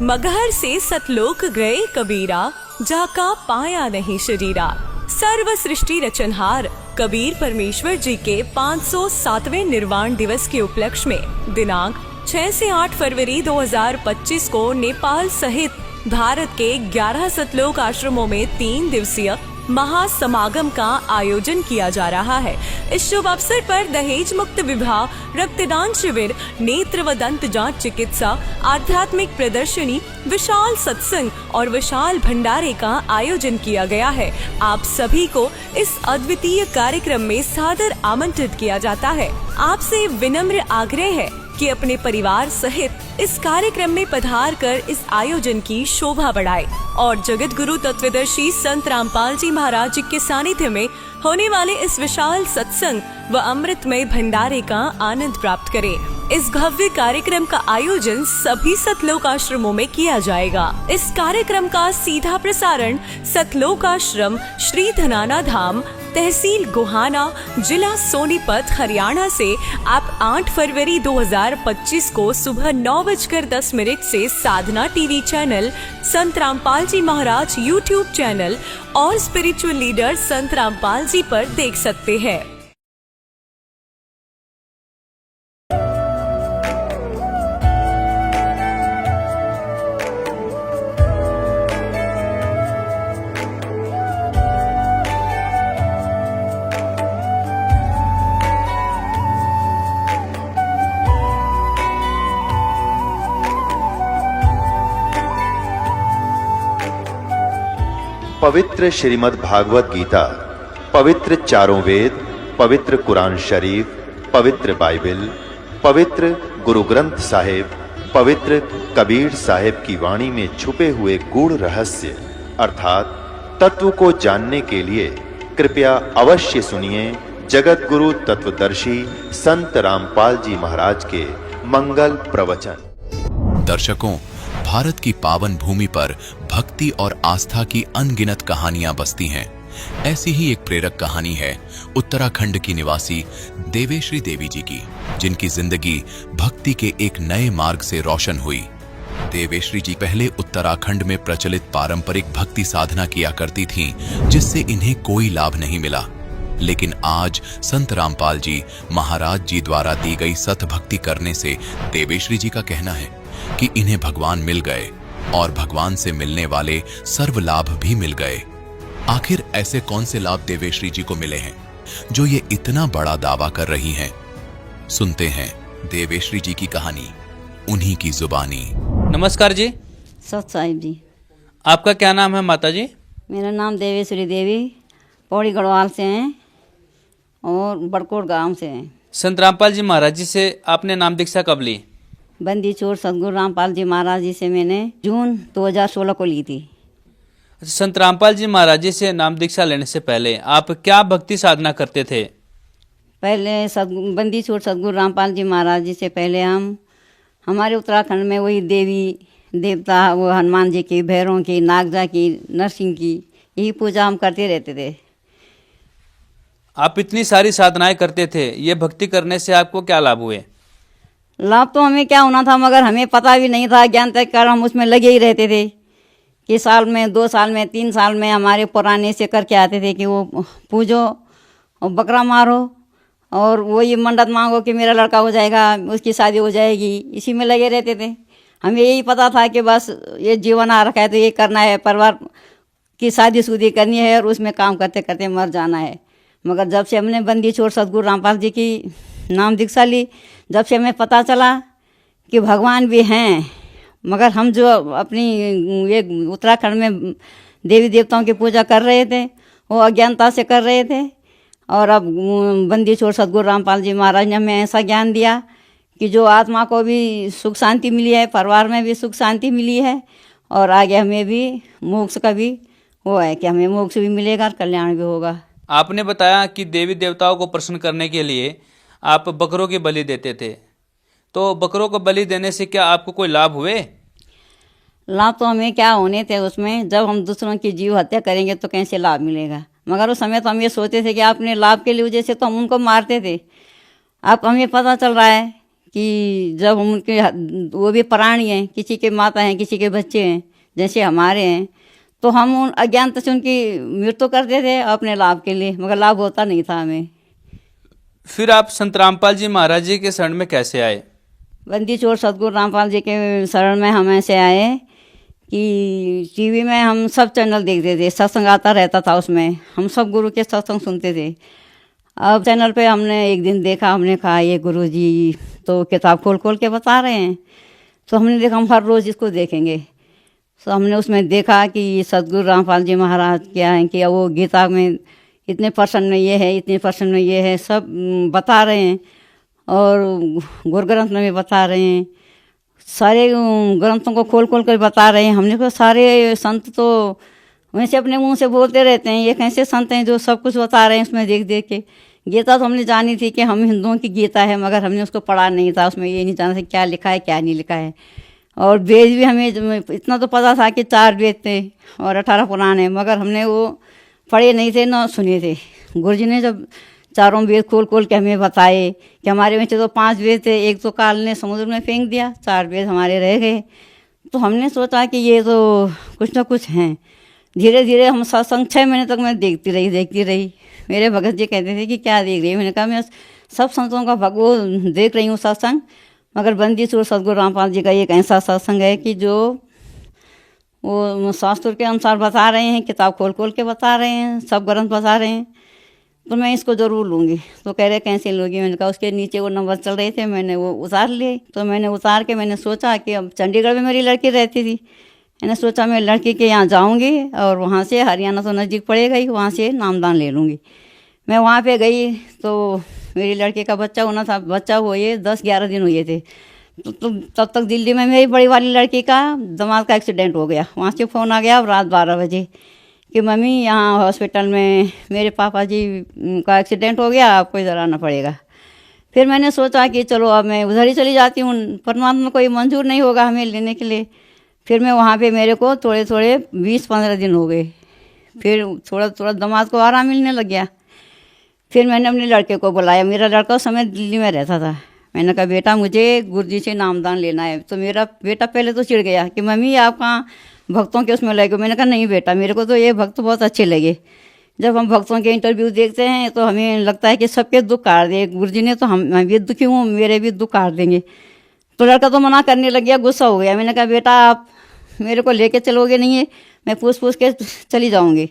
मगहर से सतलोक गए कबीरा, जाका पाया नहीं शरीरा। सर्व सृष्टि रचनहार कबीर परमेश्वर जी के 507वें निर्वाण दिवस के उपलक्ष्य में दिनांक 6 से 8 फरवरी 2025 को नेपाल सहित भारत के 11 सतलोक आश्रमों में 3 दिवसीय महासमागम का आयोजन किया जा रहा है। इस शुभ अवसर पर दहेज मुक्त विवाह, रक्तदान शिविर, नेत्र व दंत जांच चिकित्सा, आध्यात्मिक प्रदर्शनी, विशाल सत्संग और विशाल भंडारे का आयोजन किया गया है। आप सभी को इस अद्वितीय कार्यक्रम में सादर आमंत्रित किया जाता है। आपसे विनम्र आग्रह है कि अपने परिवार सहित इस कार्यक्रम में पधार कर इस आयोजन की शोभा बढ़ाए और जगत गुरु तत्वदर्शी संत रामपाल जी महाराज जी के सानिध्य में होने वाले इस विशाल सत्संग व अमृतमय भंडारे का आनंद प्राप्त करें। इस भव्य कार्यक्रम का आयोजन सभी सतलोक आश्रमों में किया जाएगा। इस कार्यक्रम का सीधा प्रसारण सतलोक आश्रम श्री धनाना धाम, तहसील गोहाना, जिला सोनीपत, हरियाणा से आप 8 फरवरी 2025 को सुबह 9:10 से साधना टीवी चैनल, संत रामपाल जी महाराज यूट्यूब चैनल और स्पिरिचुअल लीडर संत रामपाल जी पर देख सकते हैं। पवित्र श्रीमद् भागवत गीता, पवित्र चारों वेद, पवित्र कुरान शरीफ, पवित्र बाइबल, पवित्र गुरु ग्रंथ साहिब, पवित्र कबीर साहिब की वाणी में छुपे हुए गूढ़ रहस्य अर्थात तत्व को जानने के लिए कृपया अवश्य सुनिए जगत गुरु तत्वदर्शी संत रामपाल जी महाराज के मंगल प्रवचन। दर्शकों, भारत की पावन भूमि पर भक्ति और आस्था की अनगिनत कहानियां बसती हैं। ऐसी ही एक प्रेरक कहानी है उत्तराखंड की निवासी देवेश्री देवी जी की, जिनकी जिंदगी भक्ति के एक नए मार्ग से रोशन हुई। देवेश्री जी पहले उत्तराखंड में प्रचलित पारंपरिक भक्ति साधना किया करती थीं, जिससे इन्हें कोई लाभ नहीं मिला। लेकिन आज संत रामपाल जी महाराज जी द्वारा दी गई सत भक्ति करने से देवेश्री जी का कहना है कि इन्हें भगवान मिल गए और भगवान से मिलने वाले सर्व लाभ भी मिल गए। आखिर ऐसे कौन से लाभ देवेश्री जी को मिले हैं जो ये इतना बड़ा दावा कर रही हैं? सुनते हैं देवेश्री जी की कहानी, उन्हीं की जुबानी। नमस्कार जी। सत साहिब जी। आपका क्या नाम है माता जी? मेरा नाम देवेश्वरी देवी, पौड़ी गढ़वाल से हैं और बड़कोट गांव से हैं। संत रामपाल जी महाराज जी से आपने नाम दीक्षा कब ली? बंदी चोर सदगुरु रामपाल जी महाराज जी से मैंने जून 2016 को ली थी। संत रामपाल जी महाराज जी से नाम दीक्षा लेने से पहले आप क्या भक्ति साधना करते थे? पहले बंदी चोर सदगुरु रामपाल जी महाराज जी से पहले हमारे उत्तराखंड में वही देवी देवता, वो हनुमान जी की, भैरों की, नागजा की, नरसिंह की, यही पूजा हम करते रहते थे। आप इतनी सारी साधनाएं करते थे, ये भक्ति करने से आपको क्या लाभ हुए? लाभ तो हमें क्या होना था, मगर हमें पता भी नहीं था। ज्ञान तक कर हम उसमें लगे ही रहते थे कि साल में, 2 साल में, 3 साल में हमारे पुराने से करके आते थे कि वो पूजो और बकरा मारो और वो ये मन्नत मांगो कि मेरा लड़का हो जाएगा, उसकी शादी हो जाएगी। इसी में लगे रहते थे। हमें यही पता था कि बस ये जीवन आ रखा है तो ये करना है, परिवार की शादी करनी है और उसमें काम करते करते मर जाना है। मगर जब से हमने बंदी चोर सदगुरु रामपाल जी की नाम दीक्षा ली, जब से हमें पता चला कि भगवान भी हैं, मगर हम जो अपनी ये उत्तराखंड में देवी देवताओं की पूजा कर रहे थे वो अज्ञानता से कर रहे थे। और अब बंदी चोर सदगुरु रामपाल जी महाराज ने हमें ऐसा ज्ञान दिया कि जो आत्मा को भी सुख शांति मिली है, परिवार में भी सुख शांति मिली है और आगे हमें भी मोक्ष का भी वो है कि हमें मोक्ष भी मिलेगा और कल्याण भी होगा। आपने बताया कि देवी देवताओं को प्रसन्न करने के लिए आप बकरों की बलि देते थे, तो बकरों को बलि देने से क्या आपको कोई लाभ हुए? लाभ तो हमें क्या होने थे उसमें, जब हम दूसरों की जीव हत्या करेंगे तो कैसे लाभ मिलेगा। मगर उस समय तो हम ये सोचते थे कि अपने लाभ के लिए वजह से तो हम उनको मारते थे। अब हमें पता चल रहा है कि जब हम उनके वो भी प्राणी हैं, किसी के माता हैं, किसी के बच्चे हैं, जैसे हमारे हैं, तो हम उन अज्ञानता से उनकी मृत्यु करते थे अपने लाभ के लिए, मगर लाभ होता नहीं था हमें। फिर आप संत रामपाल जी महाराज जी के शरण में कैसे आए? बंदी छोड़ सतगुरु रामपाल जी के शरण में हम ऐसे आए कि टीवी में हम सब चैनल देखते थे, सत्संग आता रहता था उसमें, हम सब गुरु के सत्संग सुनते थे। अब चैनल पे हमने एक दिन देखा, हमने कहा ये गुरु जी तो किताब खोल खोल के बता रहे हैं, तो हमने देखा हम हर रोज़ इसको देखेंगे। तो हमने उसमें देखा कि सतगुरु रामपाल जी महाराज क्या हैं कि वो गीता में इतने पर्सन में ये है, इतने पर्सन में ये है, सब बता रहे हैं, और गुरु ग्रंथ में भी बता रहे हैं, सारे ग्रंथों को खोल खोल कर बता रहे हैं। हमने कहा सारे संत तो वैसे अपने मुंह से बोलते रहते हैं, ये कैसे संत हैं जो सब कुछ बता रहे हैं उसमें देख देख के। गीता तो हमने जानी थी कि हम हिंदुओं की गीता है, मगर हमने उसको पढ़ा नहीं था, उसमें ये नहीं जाना था क्या लिखा है क्या नहीं लिखा है। और वेद भी हमें इतना तो पता था कि 4 वेद थे और 18 पुराण है, मगर हमने वो पढ़े नहीं थे ना सुने थे। गुरुजी ने जब चारों वेद खोल खोल के हमें बताए कि हमारे में से तो 5 वेद थे, एक तो काल ने समुद्र में फेंक दिया, 4 वेद हमारे रह गए। तो हमने सोचा कि ये तो कुछ ना कुछ हैं। धीरे धीरे हम सत्संग 6 महीने तक मैं देखती रही। मेरे भगत जी कहते थे कि क्या देख रही है, मैंने कहा मैं सब संतों का भगवो देख रही हूँ सत्संग, मगर बंदी छोड़ सतगुरु रामपाल जी का एक ऐसा सत्संग है कि जो वो शास्त्र के अनुसार बता रहे हैं, किताब खोल खोल के बता रहे हैं, सब ग्रंथ बता रहे हैं, तो मैं इसको ज़रूर लूँगी। तो कह रहे कैसे लोगी, मैंने कहा उसके नीचे वो नंबर चल रहे थे, मैंने वो उतार लिए। तो मैंने उतार के मैंने सोचा कि अब चंडीगढ़ में मेरी लड़की रहती थी, मैंने सोचा मैं लड़की के यहाँ जाऊँगी और वहाँ से हरियाणा तो नज़दीक पड़ेगा ही, वहाँ से नामदान ले लूँगी। मैं वहाँ पे गई तो मेरी लड़की का बच्चा होना था, बच्चा हुए 10-11 दिन हुए थे। तो तब तक दिल्ली में मेरी बड़ी वाली लड़की का दिमाग का एक्सीडेंट हो गया। वहाँ से फ़ोन आ गया रात 12 बजे कि मम्मी यहाँ हॉस्पिटल में मेरे पापा जी का एक्सीडेंट हो गया, आपको इधर आना पड़ेगा। फिर मैंने सोचा कि चलो अब मैं उधर ही चली जाती हूँ, परमात्मा को ये मंजूर नहीं होगा हमें लेने के लिए। फिर मैं वहाँ पे मेरे को थोड़े 20-15 दिन हो गए, फिर थोड़ा थोड़ा दिमाग को आराम मिलने लग गया। फिर मैंने अपने लड़के को बुलाया, मेरा लड़का उस समय दिल्ली में रहता था। मैंने कहा बेटा मुझे गुरुजी से नामदान लेना है। तो मेरा बेटा पहले तो चिढ़ गया कि मम्मी आप कहाँ भक्तों के उसमें लगे। मैंने कहा नहीं बेटा, मेरे को तो ये भक्त बहुत अच्छे लगे। जब हम भक्तों के इंटरव्यू देखते हैं तो हमें लगता है कि सबके दुख काट दे गुरुजी ने, तो हम भी दुखी हूँ, मेरे भी दुख काट देंगे। तो लड़का तो मना करने लग गया, गुस्सा हो गया। मैंने कहा बेटा आप मेरे को लेके चलोगे नहीं है, मैं पूछ के चली जाऊँगी।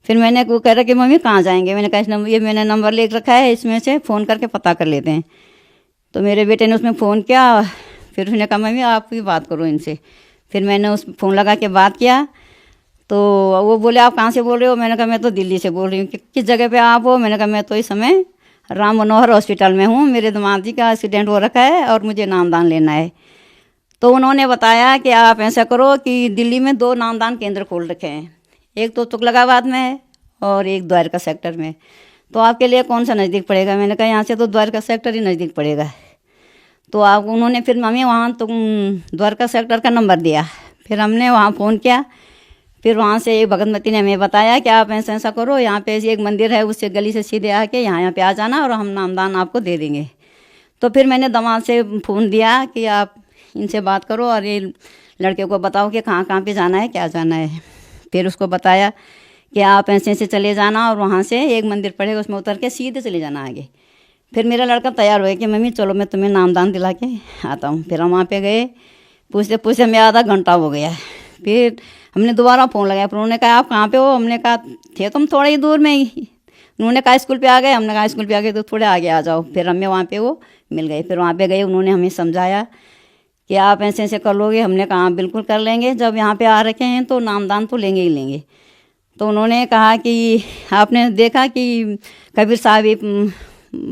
फिर मैंने वो कह रहा कि मम्मी कहाँ जाएंगे। मैंने कहा ये मैंने नंबर ले रखा है, इसमें से फ़ोन करके पता कर लेते हैं। तो मेरे बेटे ने उसमें फ़ोन किया, फिर उसने कहा मम्मी आप ही बात करो इनसे। फिर मैंने उस फ़ोन लगा के बात किया तो वो बोले आप कहाँ से बोल रहे हो। मैंने कहा मैं तो दिल्ली से बोल रही हूँ। किस जगह पे आप हो। मैंने कहा मैं तो इस समय राम मनोहर हॉस्पिटल में हूँ, मेरे दामाद जी का एक्सीडेंट हो रखा है और मुझे नामदान लेना है। तो उन्होंने बताया कि आप ऐसा करो कि दिल्ली में 2 नामदान केंद्र खोल रखे हैं, एक तो तुगलकाबाद में है और एक द्वारका सेक्टर में, तो आपके लिए कौन सा नज़दीक पड़ेगा। मैंने कहा यहाँ से तो द्वारका सेक्टर ही नज़दीक पड़ेगा। तो आप उन्होंने फिर मम्मी वहाँ तो द्वारका सेक्टर का नंबर दिया। फिर हमने वहाँ फ़ोन किया, फिर वहाँ से एक भगतमती ने हमें बताया कि आप ऐसा ऐसा करो, यहाँ पे एक मंदिर है, उससे गली से सीधे आके यहाँ पे आ जाना और हम नामदान आपको दे देंगे। तो फिर मैंने दामाद से फ़ोन दिया कि आप इनसे बात करो और ये लड़के को बताओ कि कहाँ कहाँ पे जाना है, क्या जाना है। फिर उसको बताया कि आप ऐसे ऐसे चले जाना और वहाँ से एक मंदिर पड़ेगा, उसमें उतर के सीधे चले जाना आगे। फिर मेरा लड़का तैयार हुआ कि मम्मी चलो मैं तुम्हें नामदान दिला के आता हूँ। फिर हम वहाँ पे गए, पूछते पूछते हमें आधा घंटा हो गया। फिर हमने दोबारा फ़ोन लगाया, फिर उन्होंने कहा आप कहाँ पे हो। हमने कहा थे तुम थोड़ा ही दूर में ही। उन्होंने कहा स्कूल पे आ गए। हमने कहा स्कूल पे आ गए तो थोड़े आगे आ जाओ। फिर हमें वहाँ पे वो मिल गए। फिर वहाँ पे गए, उन्होंने हमें समझाया कि आप ऐसे ऐसे कर लोगे। हमने कहा बिल्कुल कर लेंगे, जब यहाँ पे आ रखे हैं तो नामदान तो लेंगे ही लेंगे। तो उन्होंने कहा कि आपने देखा कि कबीर साहब ही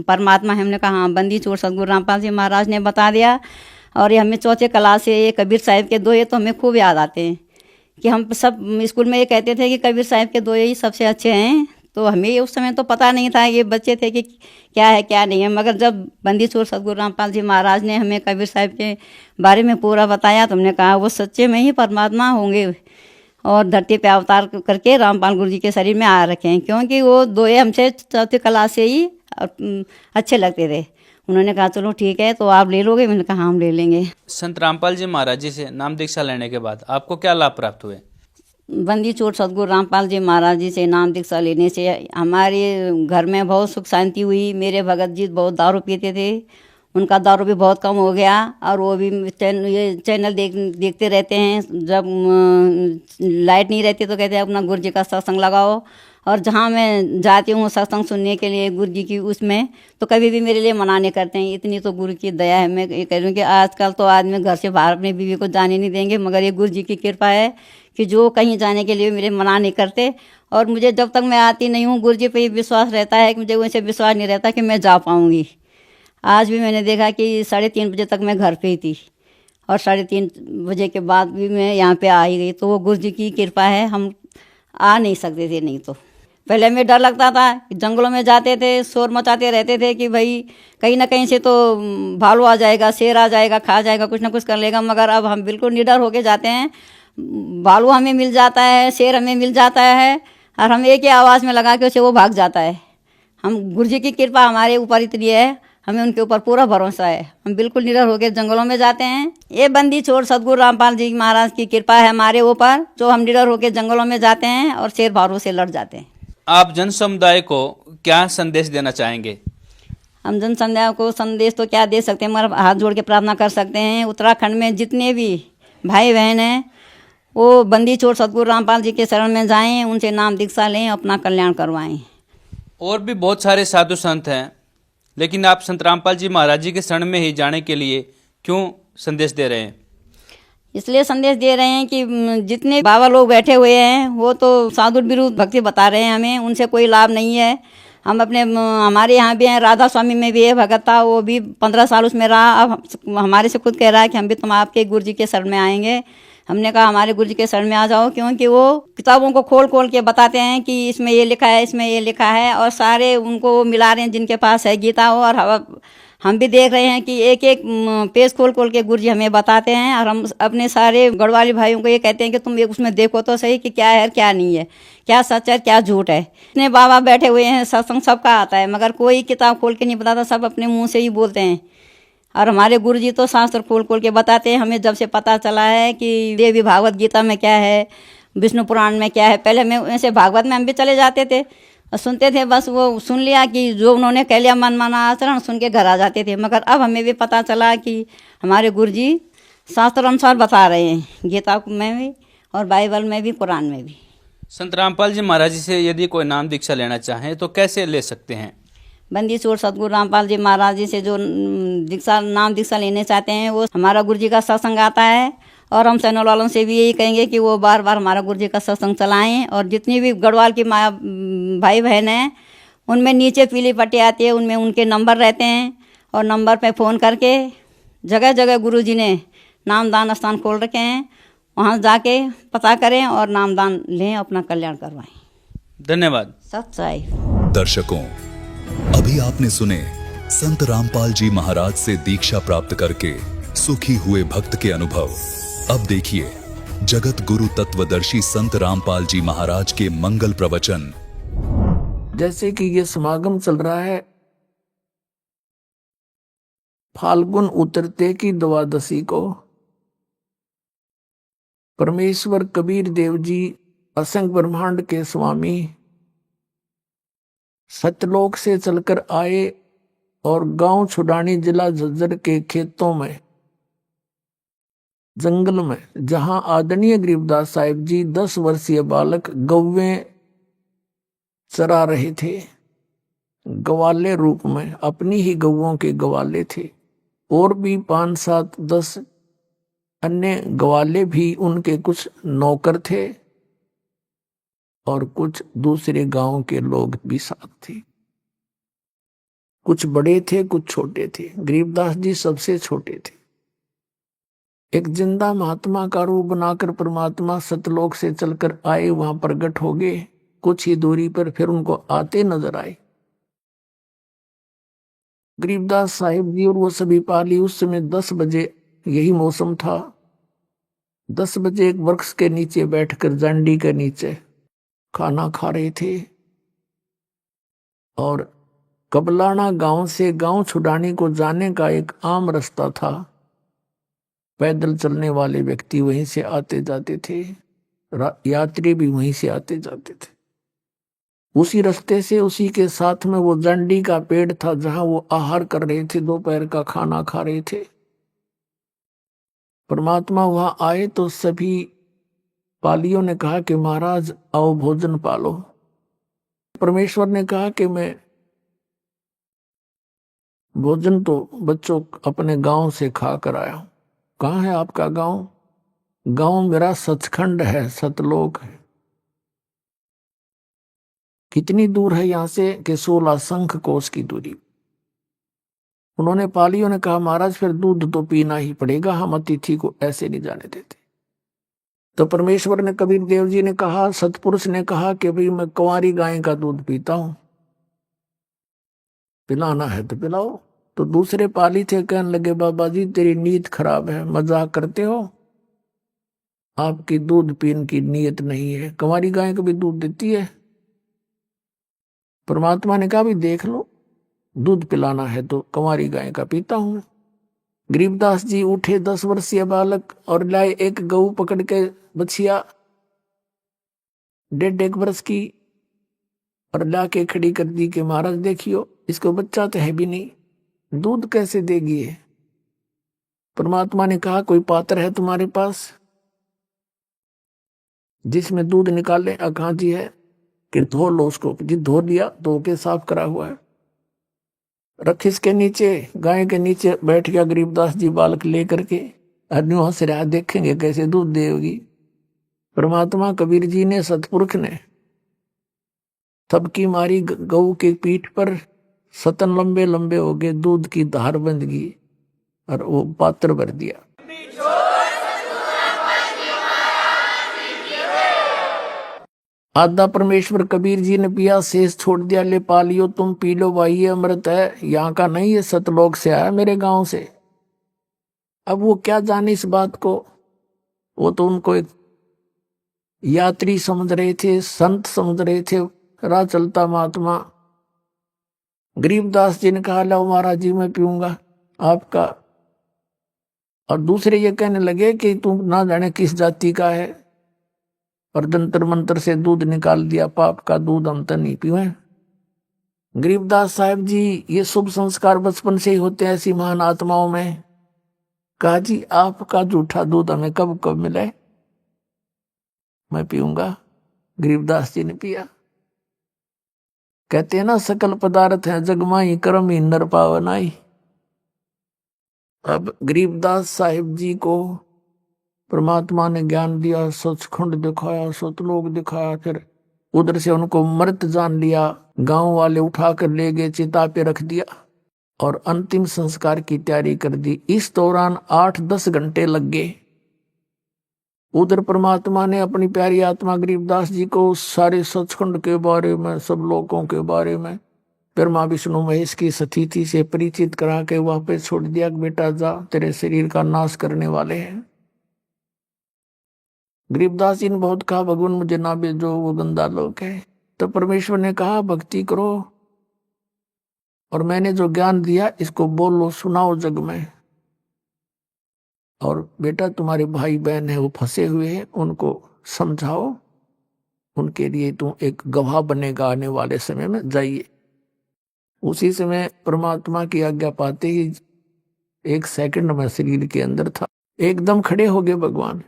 परमात्मा है। हमने कहा हाँ, बंदी छोड़ सतगुरु रामपाल जी महाराज ने बता दिया। और ये हमें 4थे क्लास से ये कबीर साहब के दोहे तो हमें खूब याद आते हैं कि हम सब स्कूल में ये कहते थे कि कबीर साहब के दोहे ही सबसे अच्छे हैं। तो हमें उस समय तो पता नहीं था, ये बच्चे थे कि क्या है क्या नहीं है। मगर जब बंदी छोड़ सतगुरु रामपाल जी महाराज ने हमें कबीर साहब के बारे में पूरा बताया तो हमने कहा वो सच्चे में ही परमात्मा होंगे और धरती पे अवतार करके रामपाल गुरु जी के शरीर में आ रखे हैं। क्योंकि वो दोहे हमसे 4ठी क्लास से ही अच्छे लगते थे। उन्होंने कहा चलो ठीक है, तो आप ले लोगे? मैंने कहा हाँ, हम ले लेंगे। संत रामपाल जी महाराज जी से नाम दीक्षा लेने के बाद आपको क्या लाभ प्राप्त हुए? बंदी छोड़ सदगुरु रामपाल जी महाराज जी से नाम दीक्षा लेने से हमारे घर में बहुत सुख शांति हुई। मेरे भगत जी बहुत दारू पीते थे, उनका दारू भी बहुत कम हो गया, और वो भी ये चैनल देखते रहते हैं। जब लाइट नहीं रहती तो कहते हैं अपना गुरु जी का सत्संग लगाओ, और जहाँ मैं जाती हूँ सत्संग सुनने के लिए गुरु जी की, उसमें तो कभी भी मेरे लिए मना नहीं करते हैं। इतनी तो गुरु की दया है। मैं ये कह रही हूँ कि आजकल तो आदमी घर से बाहर अपनी बीवी को जाने नहीं देंगे, मगर ये गुरु जी की कृपा है कि जो कहीं जाने के लिए मेरे मना नहीं करते। और मुझे जब तक मैं आती नहीं हूँ गुरु जी पे विश्वास रहता है कि मुझे उनसे विश्वास नहीं रहता कि मैं जा पाऊँगी। आज भी मैंने देखा कि 3:30 बजे तक मैं घर पे ही थी, और 3:30 बजे के बाद भी मैं यहाँ पे आ ही गई। तो वो गुरु जी की कृपा है, हम आ नहीं सकते थे। नहीं तो पहले में डर लगता था कि जंगलों में जाते थे, शोर मचाते रहते थे कि भाई कहीं ना कहीं से तो भालू आ जाएगा, शेर आ जाएगा, खा जाएगा, कुछ ना कुछ कर लेगा। मगर अब हम बिल्कुल निडर होके जाते हैं। भालू हमें मिल जाता है, शेर हमें मिल जाता है, और हम एक ही आवाज़ में लगा के उसे वो भाग जाता है। हम गुरु जी की कृपा हमारे ऊपर इतनी है, हमें उनके ऊपर पूरा भरोसा है। हम बिल्कुल निडर होकर जंगलों में जाते हैं। ये बंदी छोड़ सदगुरु रामपाल जी महाराज की कृपा है हमारे ऊपर, जो हम निडर होकर जंगलों में जाते हैं और शेर भालू से लड़ जाते हैं। आप जन समुदाय को क्या संदेश देना चाहेंगे? हम जन समुदाय को संदेश तो क्या दे सकते हैं, मगर हाथ जोड़ के प्रार्थना कर सकते हैं। उत्तराखंड में जितने भी भाई बहन हैं वो बंदी छोड़ सदगुरु रामपाल जी के शरण में जाएं, उनसे नाम दीक्षा लें, अपना कल्याण करवाएं। और भी बहुत सारे साधु संत हैं, लेकिन आप संत रामपाल जी महाराज जी के शरण में ही जाने के लिए क्यों संदेश दे रहे हैं? इसलिए संदेश दे रहे हैं कि जितने बाबा लोग बैठे हुए हैं वो तो साधु विरुद्ध भक्ति बता रहे हैं हमें, उनसे कोई लाभ नहीं है। हम अपने हमारे यहाँ भी हैं, राधा स्वामी में भी है भगत था, वो भी 15 साल उसमें रहा। अब हमारे से खुद कह रहा है कि हम भी तुम आपके गुरु जी के शरण में आएंगे। हमने कहा हमारे गुरु जी के शरण में आ जाओ, क्योंकि वो किताबों को खोल खोल के बताते हैं कि इसमें ये लिखा है, इसमें ये लिखा है, और सारे उनको वो मिला रहे हैं जिनके पास है गीता हो। और हम भी देख रहे हैं कि एक एक पेज खोल खोल के गुरु जी हमें बताते हैं, और हम अपने सारे गढ़वाली भाइयों को ये कहते हैं कि तुम एक उसमें देखो तो सही कि क्या है क्या नहीं है, क्या सच है क्या झूठ है। इतने बाबा बैठे हुए हैं, सत्संग सबका आता है, मगर कोई किताब खोल के नहीं बताता, सब अपने मुँह से ही बोलते हैं। और हमारे गुरु जी तो शास्त्र खोल खोल के बताते हैं। हमें जब से पता चला है कि देवी भागवत गीता में क्या है, विष्णु पुराण में क्या है, पहले में ऐसे भागवत में हम भी चले जाते थे और सुनते थे, बस वो सुन लिया कि जो उन्होंने कह लिया मन माना आचरण, सुन के घर आ जाते थे। मगर अब हमें भी पता चला कि हमारे गुरु जी शास्त्र अनुसार बता रहे हैं, गीता में भी और बाइबल में भी, कुरान में भी। संत रामपाल जी महाराज जी से यदि कोई नाम दीक्षा लेना चाहे तो कैसे ले सकते हैं? बंदी छोड़ सदगुरु रामपाल जी महाराज जी से जो नाम दीक्षा लेने चाहते हैं, वो हमारा गुरु जी का सत्संग आता है, और हम चैनल वालों से भी यही कहेंगे कि वो बार बार हमारा गुरु जी का सत्संग चलाएं। और जितनी भी गढ़वाल की भाई बहन हैं, उनमें नीचे पीली पट्टी आती है, उनमें उनके नंबर रहते हैं, और नंबर पे फ़ोन करके जगह जगह गुरु जी ने नामदान स्थान खोल रखे हैं, वहाँ जाके पता करें और नामदान लें, अपना कल्याण करवाएं। धन्यवाद। सच्चाई। दर्शकों, अभी आपने सुने संत रामपाल जी महाराज से दीक्षा प्राप्त करके सुखी हुए भक्त के अनुभव। अब देखिए जगत गुरु तत्वदर्शी संत रामपाल जी महाराज के मंगल प्रवचन। जैसे कि ये समागम चल रहा है, फाल्गुन उतरते की द्वादशी को परमेश्वर कबीर देव जी असंग ब्रह्मांड के स्वामी सतलोक से चलकर आए और गांव छुडानी जिला झज्जर के खेतों में, जंगल में, जहां आदरणीय गरीबदास साहिब जी 10 वर्षीय बालक गौवें चरा रहे थे, गवाले रूप में, अपनी ही गौओं के गवाले थे, और भी 5, 7, 10 अन्य गवाले भी उनके कुछ नौकर थे, और कुछ दूसरे गांव के लोग भी साथ थे। कुछ बड़े थे, कुछ छोटे थे। गरीबदास जी सबसे छोटे थे। एक जिंदा महात्मा का रूप बनाकर परमात्मा सतलोक से चलकर आए, वहां प्रकट हो गए। कुछ ही दूरी पर फिर उनको आते नजर आए गरीबदास साहिब जी और वो सभी पाली। उस समय 10 बजे, यही मौसम था। 10 बजे एक वृक्ष के नीचे बैठकर जांडी के नीचे खाना खा रहे थे, और कबलाना गांव से गांव छुड़ाने को जाने का एक आम रास्ता था। पैदल चलने वाले व्यक्ति वहीं से आते जाते थे, यात्री भी वहीं से आते जाते थे। उसी रास्ते से उसी के साथ में वो जंडी का पेड़ था जहां वो आहार कर रहे थे, दोपहर का खाना खा रहे थे। परमात्मा वहां आए तो सभी पालियों ने कहा कि महाराज आओ भोजन पालो। परमेश्वर ने कहा कि मैं भोजन तो बच्चों अपने गांव से खा कर आया हूं। कहाँ है आपका गांव? गांव मेरा सचखंड है, सतलोक है। कितनी दूर है यहां से? कि 16 शंख कोस की दूरी। उन्होंने पालियों ने कहा महाराज फिर दूध तो पीना ही पड़ेगा, हम अतिथि को ऐसे नहीं जाने देते। तो परमेश्वर ने, कबीर देव जी ने कहा, सतपुरुष ने कहा कि भाई मैं कुंवारी गाय का दूध पीता हूं, पिलाना है तो पिलाओ। तो दूसरे पाली थे, कहने लगे बाबा जी तेरी नीयत खराब है, मजाक करते हो, आपकी दूध पीने की नीयत नहीं है, कुंवारी गाय कभी दूध देती है? परमात्मा ने कहा भी देख लो, दूध पिलाना है तो कुंवारी गाय का पीता हूं। गरीबदास जी उठे, 10 वर्षीय बालक, और लाए एक गऊ पकड़ के, बछिया 1.5 वर्ष की, और ला के खड़ी कर दी कि महाराज देखियो इसको बच्चा तो है भी नहीं, दूध कैसे देगी है? परमात्मा ने कहा कोई पात्र है तुम्हारे पास जिसमें दूध निकाले? कहाँ जी है? कि धो लो उसको। जी धो लिया, धो के साफ करा हुआ है, रख इसके नीचे, गाय के नीचे बैठ गया गरीबदास जी बालक लेकर के। आदमी हंस रहा, देखेंगे कैसे दूध देगी। परमात्मा कबीर जी ने, सतपुरुष ने थपकी मारी गऊ के पीठ पर, सतन लंबे लंबे हो गए, दूध की धार बंध गई और वो पात्र भर दिया। आधा परमेश्वर कबीर जी ने पिया, शेष छोड़ दिया। ले पालियो तुम पी लो भाई, ये अमृत है, यहाँ का नहीं, ये सतलोक से आया, मेरे गांव से। अब वो क्या जाने इस बात को, वो तो उनको एक यात्री समझ रहे थे, संत समझ रहे थे, राह चलता महात्मा। गरीबदास जी ने कहा लो महाराज जी मैं पीऊंगा आपका। और दूसरे ये कहने लगे कि तुम ना जाने किस जाति का है, और जंतर मंत्र से दूध निकाल दिया, पाप का दूध हम तो नहीं पीवे। गरीबदास साहब जी, ये शुभ संस्कार बचपन से ही होते हैं ऐसी महान आत्माओं में। कहा जी आपका जूठा दूध हमें कब कब मिले, मैं पीऊंगा। गरीबदास जी ने पिया। कहते हैं ना सकल पदार्थ है जगमाई, कर्म ही नर पावनाई। अब गरीबदास साहिब जी को परमात्मा ने ज्ञान दिया, सचखंड दिखाया, सतलोक दिखाया, फिर उधर से उनको मृत जान लिया। गांव वाले उठाकर ले गए, चिता पे रख दिया और अंतिम संस्कार की तैयारी कर दी। इस दौरान 8-10 घंटे लग गए। उधर परमात्मा ने अपनी प्यारी आत्मा गरीबदास जी को सारे सचखंड के बारे में, सब लोगों के बारे में, ब्रह्मा विष्णु महेश की स्थिति से परिचित करा के वापस छोड़ दिया। बेटा जा, तेरे शरीर का नाश करने वाले हैं। गरीबदास जी ने बहुत कहा भगवान मुझे ना भेजो, वो गंदा लोग है। तो परमेश्वर ने कहा भक्ति करो, और मैंने जो ज्ञान दिया इसको बोलो, सुनाओ जग में। और बेटा तुम्हारे भाई बहन है वो फंसे हुए हैं, उनको समझाओ, उनके लिए तुम एक गवाह बनेगा आने वाले समय में, जाइए। उसी समय परमात्मा की आज्ञा पाते ही 1 सेकंड में शरीर के अंदर था। एकदम खड़े हो गए भगवान।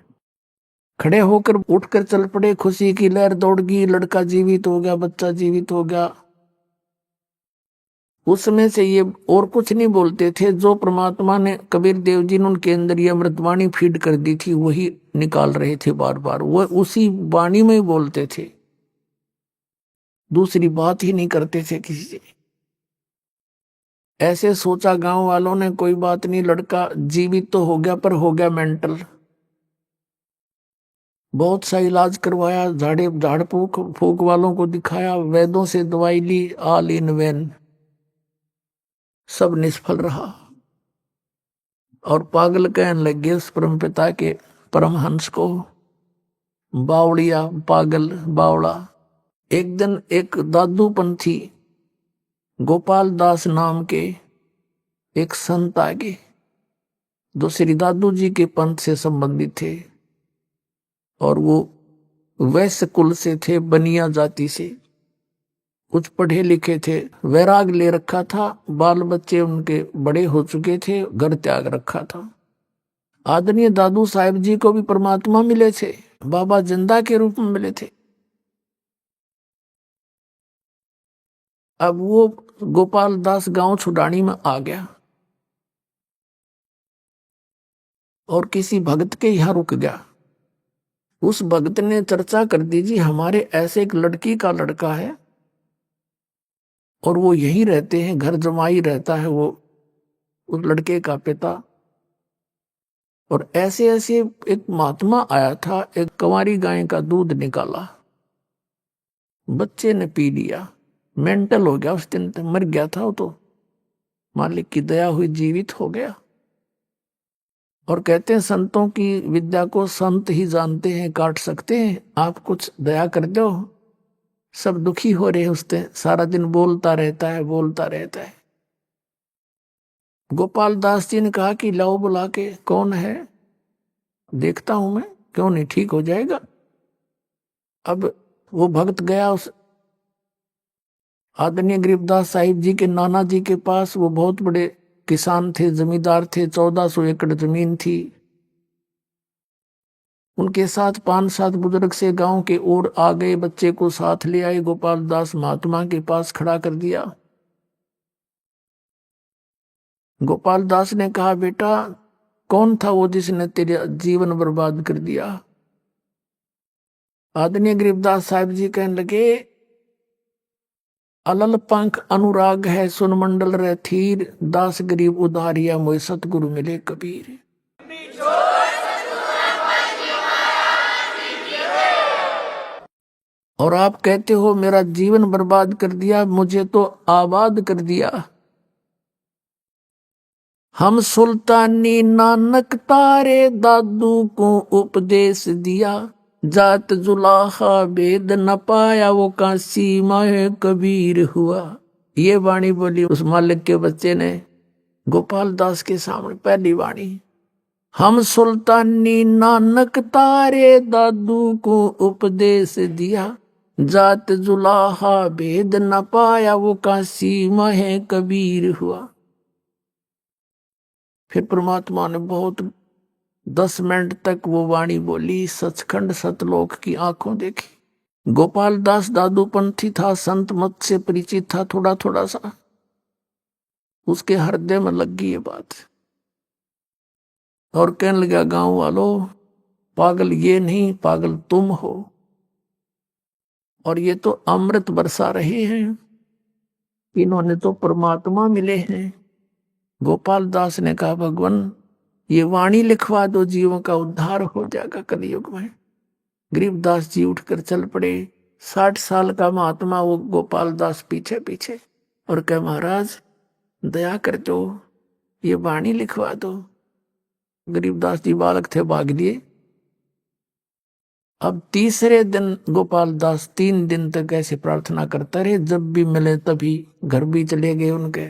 खड़े होकर उठकर चल पड़े, खुशी की लहर दौड़ गई। लड़का जीवित हो गया, बच्चा जीवित हो गया। उस समय से ये और कुछ नहीं बोलते थे, जो परमात्मा ने कबीर देव जी ने उनके अंदर ये अमृतवाणी फीड कर दी थी वही निकाल रहे थे बार बार। वो उसी वाणी में ही बोलते थे, दूसरी बात ही नहीं करते थे किसी से। ऐसे सोचा गांव वालों ने, कोई बात नहीं, लड़का जीवित तो हो गया पर हो गया मेंटल। बहुत सा इलाज करवाया, झाड़ फूक वालों को दिखाया, वैद्यों से दवाई ली, ऑल इन वैन, सब निष्फल रहा। और पागल कहने लगे उस परमपिता के परमहंस को, बावड़िया, पागल, बावड़ा। एक दिन एक दादू पंथी गोपाल दास नाम के एक संत आगे जो श्री दादू जी के पंथ से संबंधित थे, और वो वैश्य कुल से थे, बनिया जाति से, कुछ पढ़े लिखे थे, वैराग ले रखा था, बाल बच्चे उनके बड़े हो चुके थे, घर त्याग रखा था। आदरणीय दादू साहिब जी को भी परमात्मा मिले थे, बाबा जिंदा के रूप में मिले थे। अब वो गोपाल दास गांव छुडानी में आ गया और किसी भक्त के यहाँ रुक गया। उस भक्त ने चर्चा कर दी, जी हमारे ऐसे एक लड़की का लड़का है और वो यहीं रहते हैं, घर जमाई रहता है वो उस लड़के का पिता, और ऐसे ऐसे एक महात्मा आया था, एक कंवारी गाय का दूध निकाला, बच्चे ने पी लिया, मेंटल हो गया, उस दिन तक मर गया था वो, तो मालिक की दया हुई जीवित हो गया। और कहते हैं संतों की विद्या को संत ही जानते हैं, काट सकते हैं, आप कुछ दया कर दो। सब दुखी हो रहे उससे, सारा दिन बोलता रहता है, बोलता रहता है। गोपाल दास जी ने कहा कि लाओ बुला के, कौन है देखता हूं मैं, क्यों नहीं, ठीक हो जाएगा। अब वो भक्त गया उस आदरणीय गरीबदास साहिब जी के नाना जी के पास। वो बहुत बड़े किसान थे, जमींदार थे, 1400 एकड़ जमीन थी। उनके साथ 5-7 बुजुर्ग से गांव के ओर आ गए, बच्चे को साथ ले आए, गोपाल दास महात्मा के पास खड़ा कर दिया। गोपाल दास ने कहा, बेटा कौन था वो जिसने तेरे जीवन बर्बाद कर दिया? आदरणीय गरीबदास साहिब जी कहने लगे, अलल पंख अनुराग है सुन मंडल रे थीर, दास गरीब उधारिया मोय सतगुरु मिले कबीर। और आप कहते हो मेरा जीवन बर्बाद कर दिया, मुझे तो आबाद कर दिया। हम सुल्तानी नानक तारे दादू को उपदेश दिया, जात जुलाहा भेद न पाया वो काशी माए कबीर हुआ। ये वाणी बोली उस मालिक के बच्चे ने गोपाल दास के सामने, पहली वाणी। हम सुल्तानी नानक तारे दादू को उपदेश दिया, जात जुलाहा भेद न पाया वो काशी माए कबीर हुआ। फिर परमात्मा ने बहुत 10 मिनट तक वो वाणी बोली, सचखंड सतलोक की आंखों देखी। गोपाल दास दादू पंथी था, संत मत से परिचित था थोड़ा थोड़ा सा, उसके हृदय में लग गई ये बात और कहने लगा, गांव वालों पागल ये नहीं, पागल तुम हो, और ये तो अमृत बरसा रहे हैं, इन्होंने तो परमात्मा मिले हैं। गोपाल दास ने कहा, भगवान ये वाणी लिखवा दो, जीवों का उद्धार हो जाएगा कलयुग में। गरीबदास जी उठकर चल पड़े। 60 साल का महात्मा वो गोपाल दास पीछे पीछे, और कहे, महाराज दया कर दो, ये वाणी लिखवा दो। गरीबदास जी बालक थे, भाग लिए। अब तीसरे दिन गोपाल दास 3 दिन तक ऐसे प्रार्थना करता रहे, जब भी मिले तभी घर भी चले गए उनके।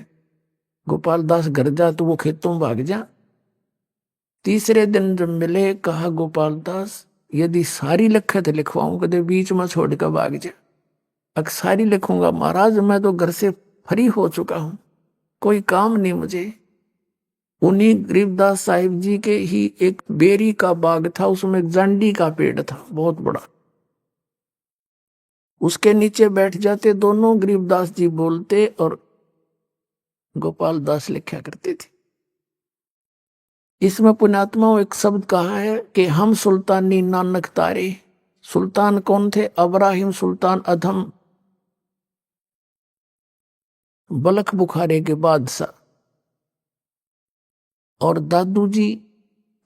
गोपाल दास घर जा तो वो खेतों में भाग जा। तीसरे दिन जब मिले, कहा, गोपाल दास यदि सारी लिखे तो लिखवाऊं, कदे बीच में छोड़ कर भाग जा। अगर सारी लिखूंगा महाराज, मैं तो घर से फ्री हो चुका हूं, कोई काम नहीं मुझे। उन्हीं गरीबदास साहिब जी के ही एक बेरी का बाग था, उसमें एक जांडी का पेड़ था बहुत बड़ा, उसके नीचे बैठ जाते दोनों, गरीबदास जी बोलते और गोपाल दास लिखा करते थे। इसमें पुण्यात्माओं एक शब्द कहा है कि हम सुल्तानी नानक तारे। सुल्तान कौन थे? अब्राहिम सुल्तान अधम, बलख बुखारे के बादशाह, और दादू जी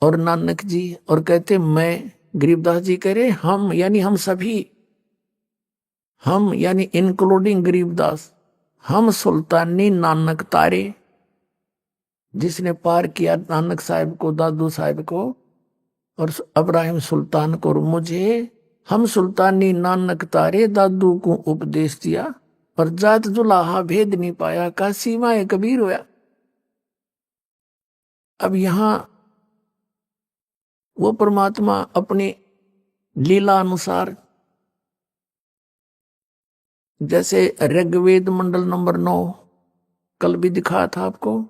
और नानक जी, और कहते मैं, गरीबदास जी कह रहे हम यानी हम सभी, हम यानी इंक्लूडिंग गरीबदास, हम सुल्तानी नानक तारे, जिसने पार किया नानक साहिब को, दादू साहिब को और अब्राहिम सुल्तान को और मुझे, हम सुल्तानी नानक तारे दादू को उपदेश दिया, पर जात जुलाहा भेद नहीं पाया, का सीमा है कबीर होया। अब यहां वो परमात्मा अपनी लीला अनुसार, जैसे ऋग्वेद मंडल नंबर 9 कल भी दिखाया था आपको,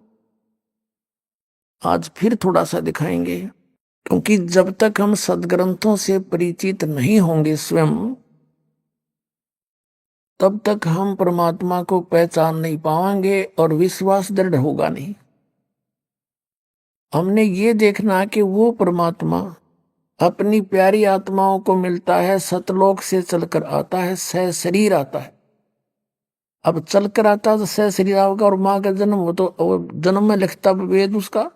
आज फिर थोड़ा सा दिखाएंगे, क्योंकि जब तक हम सदग्रंथों से परिचित नहीं होंगे स्वयं, तब तक हम परमात्मा को पहचान नहीं पाएंगे और विश्वास दृढ़ होगा नहीं। हमने ये देखना कि वो परमात्मा अपनी प्यारी आत्माओं को मिलता है, सतलोक से चलकर आता है, सह शरीर आता है। अब चलकर आता तो सह शरीर होगा, और माँ का जन्म हो तो जन्म में लिखता वेद उसका।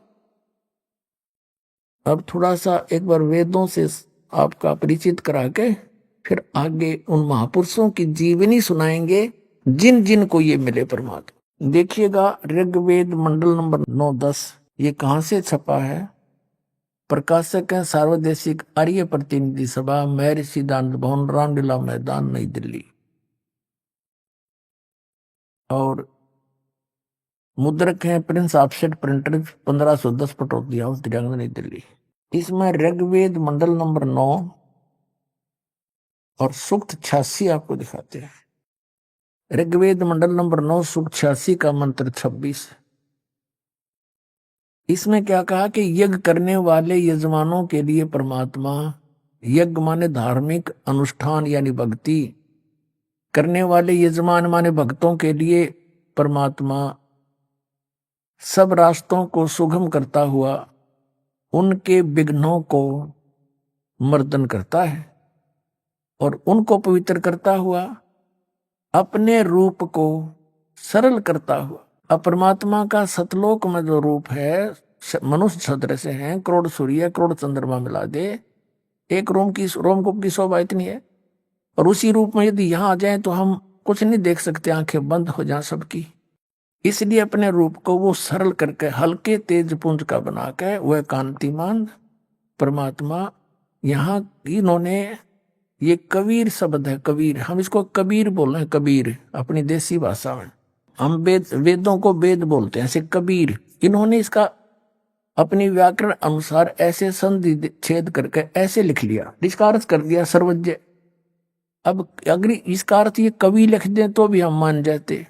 अब थोड़ा सा एक बार वेदों से आपका परिचित करा के फिर आगे उन महापुरुषों की जीवनी सुनाएंगे जिन जिन को ये मिले परमात्मा। देखिएगा ऋग्वेद मंडल नंबर 9-10, ये कहां से छपा है? प्रकाशक है सार्वदेशिक आर्य प्रतिनिधि सभा, महर्षि दानंद भवन, रामलीला मैदान, नई दिल्ली। और मुद्रक है Prince Offset Printer, 1510 Pataudi House, दिरांगन, नई दिल्ली। इसमें ऋग्वेद मंडल नंबर 9 और सूक्त 86 आपको दिखाते हैं। ऋग्वेद मंडल नंबर 9 सूक्त 86 का मंत्र 26। इसमें क्या कहा कि यज्ञ करने वाले यजमानों के लिए परमात्मा, यज्ञ माने धार्मिक अनुष्ठान यानी भक्ति करने वाले यजमान माने भक्तों के लिए परमात्मा सब रास्तों को सुगम करता हुआ उनके विघ्नों को मर्दन करता है और उनको पवित्र करता हुआ अपने रूप को सरल करता हुआ। अब परमात्मा का सतलोक में जो रूप है, मनुष्य सदृश हैं, करोड़ सूर्य करोड़ चंद्रमा मिला दे, एक रोमकूप की शोभा इतनी है। और उसी रूप में यदि यहाँ आ जाए तो हम कुछ नहीं देख सकते, आंखें बंद हो जाए सबकी। इसलिए अपने रूप को वो सरल करके हल्के तेज पुंज का बना के वह कांतिमान परमात्मा यहाँ इन्होंने, ये कबीर शब्द है, कबीर, हम इसको कबीर बोल रहे हैं, कबीर अपनी देसी भाषा में। हम वेदों को वेद बोलते हैं, ऐसे कबीर, इन्होंने इसका अपनी व्याकरण अनुसार ऐसे संधि छेद करके ऐसे लिख लिया, इसका अर्थ कर दिया सर्वज्ञ। अब अगर इसका अर्थ ये कवि लिख दें तो भी हम मान जाते,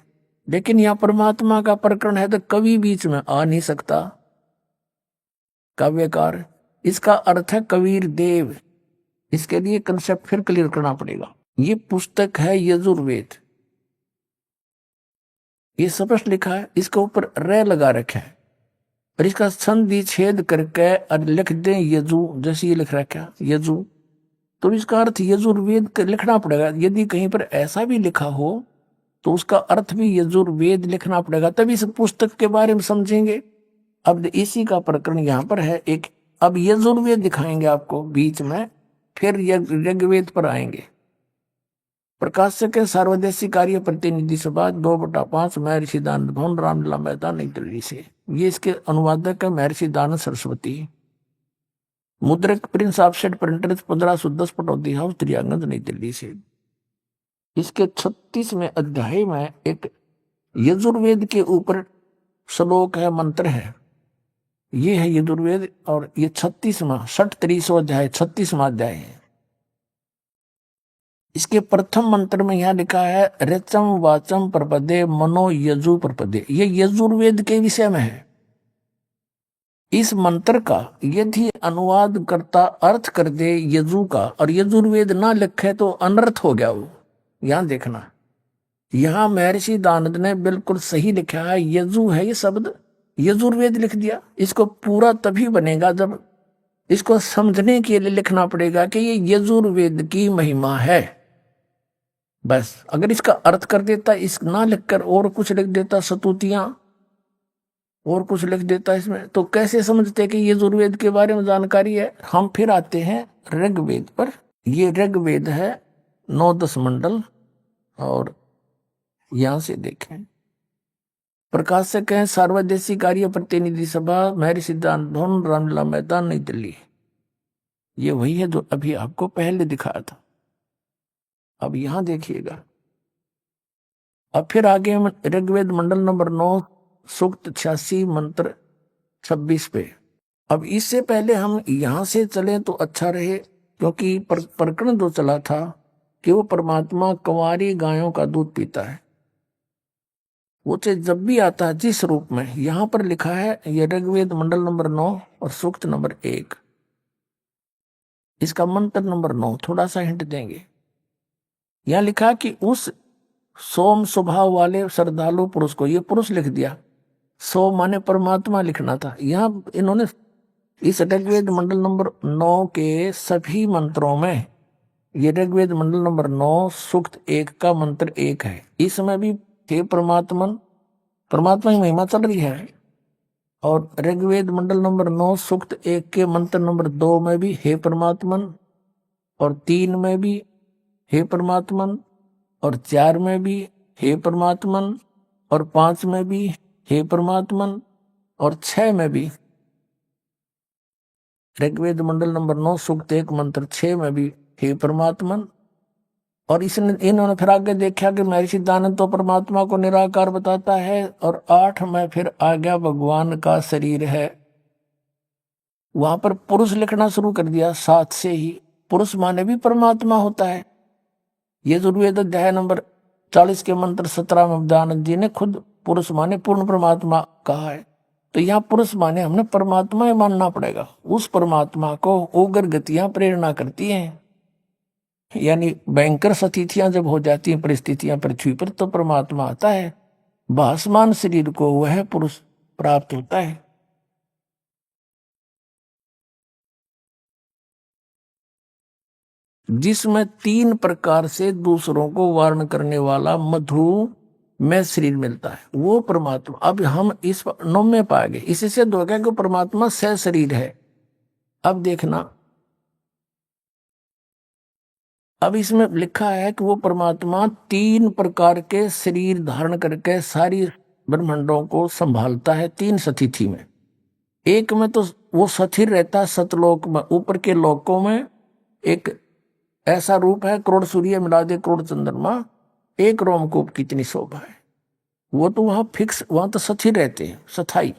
लेकिन यहाँ परमात्मा का प्रकरण है तो कवि बीच में आ नहीं सकता, काव्यकार। इसका अर्थ है कबीर देव। इसके लिए कंसेप्ट फिर क्लियर करना पड़ेगा। ये पुस्तक है यजुर्वेद, ये स्पष्ट लिखा है, इसके ऊपर र लगा रखा है और इसका संधि छेद करके और लिख दें यजु, जैसे ये लिख रखा है यजु, तो इसका अर्थ यजुर्वेद लिखना पड़ेगा। यदि कहीं पर ऐसा भी लिखा हो तो उसका अर्थ भी यजुर्वेद लिखना पड़ेगा, तभी इस पुस्तक के बारे में समझेंगे। अब इसी का प्रकरण यहाँ पर है एक। अब यजुर्वेद दिखाएंगे आपको बीच में, फिर ऋग्वेद पर आएंगे। प्रकाशक है सार्वदेशिक कार्य प्रतिनिधि सभा, 2/5, महर्षि दानंद भवन, रामलीला मैदान, नई दिल्ली से। ये इसके अनुवादक है महर्षि दानंद सरस्वती। मुद्रक Prince Offset Printer, 1510 Pataudi House, दिरांगन, नई दिल्ली से। इसके 36वें अध्याय में एक यजुर्वेद के ऊपर श्लोक है, मंत्र है। ये है यजुर्वेद और ये 36वां 63वां अध्याय 36वां अध्याय है। इसके प्रथम मंत्र में यहां लिखा है ऋचम वाचम प्रपदे मनो यजु प्रपदे। ये यजुर्वेद के विषय में है। इस मंत्र का यदि अनुवाद करता अर्थ कर दे यजु का और यजुर्वेद ना लिखे तो अनर्थ हो गया वो। यहां देखना, यहां महर्षि दानंद ने बिल्कुल सही लिखा है, यजु है ये शब्द, यजुर्वेद लिख दिया। इसको पूरा तभी बनेगा जब इसको समझने के लिए लिखना पड़ेगा कि ये यजुर्वेद की महिमा है। बस अगर इसका अर्थ कर देता, इस ना लिखकर और कुछ लिख देता, सतुतियां और कुछ लिख देता इसमें, तो कैसे समझते कि यजुर्वेद के बारे में जानकारी है। हम फिर आते हैं ऋग्वेद पर। ये ऋग्वेद है 9-10 मंडल और यहां से देखें। प्रकाशक है सार्वदेशिक कार्य प्रतिनिधि सभा, महर्षि दानंद भवन, रामलीला मैदान, नई दिल्ली। ये वही है जो अभी आपको पहले दिखाया था। अब यहां देखिएगा, अब फिर आगे हम ऋग्वेद मंडल नंबर 9 सूक्त 86 मंत्र 26 पे। अब इससे पहले हम यहां से चले तो अच्छा रहे, क्योंकि प्रकरण जो चला था कि वो परमात्मा कंवारी गायों का दूध पीता है। वो चाहे जब भी आता है जिस रूप में, यहां पर लिखा है ये ऋग्वेद मंडल नंबर 9 और सूक्त नंबर 1, इसका मंत्र नंबर 9 थोड़ा सा हिंट देंगे। यहां लिखा कि उस सोम स्वभाव वाले श्रद्धालु पुरुष को, ये पुरुष लिख दिया, सो माने परमात्मा लिखना था। यहां इन्होंने इस ऋग्वेद मंडल नंबर 9 के सभी मंत्रों में, ये ऋग्वेद मंडल नंबर 9 सूक्त 1 का मंत्र 1 है, इसमें भी हे परमात्मन, परमात्मा की महिमा चल रही है। और ऋग्वेद मंडल नंबर 9 सूक्त 1 के मंत्र नंबर 2 में भी हे परमात्मन, और 3 में भी हे परमात्मन, और 4 में भी हे परमात्मन, और 5 में भी हे परमात्मन, और 6 में भी। ऋग्वेद मंडल नंबर 9 सूक्त 1 मंत्र 6 में भी हे परमात्मन। और इन्होंने फिर आगे देखा कि महर्षि दानव तो परमात्मा को निराकार बताता है, और 8 में फिर आ गया भगवान का शरीर है। वहां पर पुरुष लिखना शुरू कर दिया 7 से ही। पुरुष माने भी परमात्मा होता है। ये ऋग्वेद अध्याय नंबर 40 के मंत्र 17 में दानव जी ने खुद पुरुष माने पूर्ण परमात्मा कहा है। तो यहाँ पुरुष माने हमने परमात्मा ही मानना पड़ेगा। उस परमात्मा को उग्र गतियां प्रेरणा करती हैं, यानी भयंकर स्थितियां जब हो जाती हैं परिस्थितियां पृथ्वी पर, तो परमात्मा आता है, भासमान शरीर को वह पुरुष प्राप्त होता है। जिसमें 3 प्रकार से दूसरों को वारण करने वाला मधु में शरीर मिलता है, वो परमात्मा। अब हम इस 9 में पा गए, इससे दो गया कि परमात्मा सह शरीर है। अब देखना, अब इसमें लिखा है कि वो परमात्मा 3 प्रकार के शरीर धारण करके सारी ब्रह्मांडों को संभालता है 3 स्थिति में। एक में तो वो स्थिर रहता है सतलोक में, ऊपर के लोकों में एक ऐसा रूप है, करोड़ सूर्य मिला दे करोड़ चंद्रमा, एक रोमकूप कितनी शोभा है। वो तो वहां फिक्स, वहां तो स्थिर रहते हैं, स्थाई।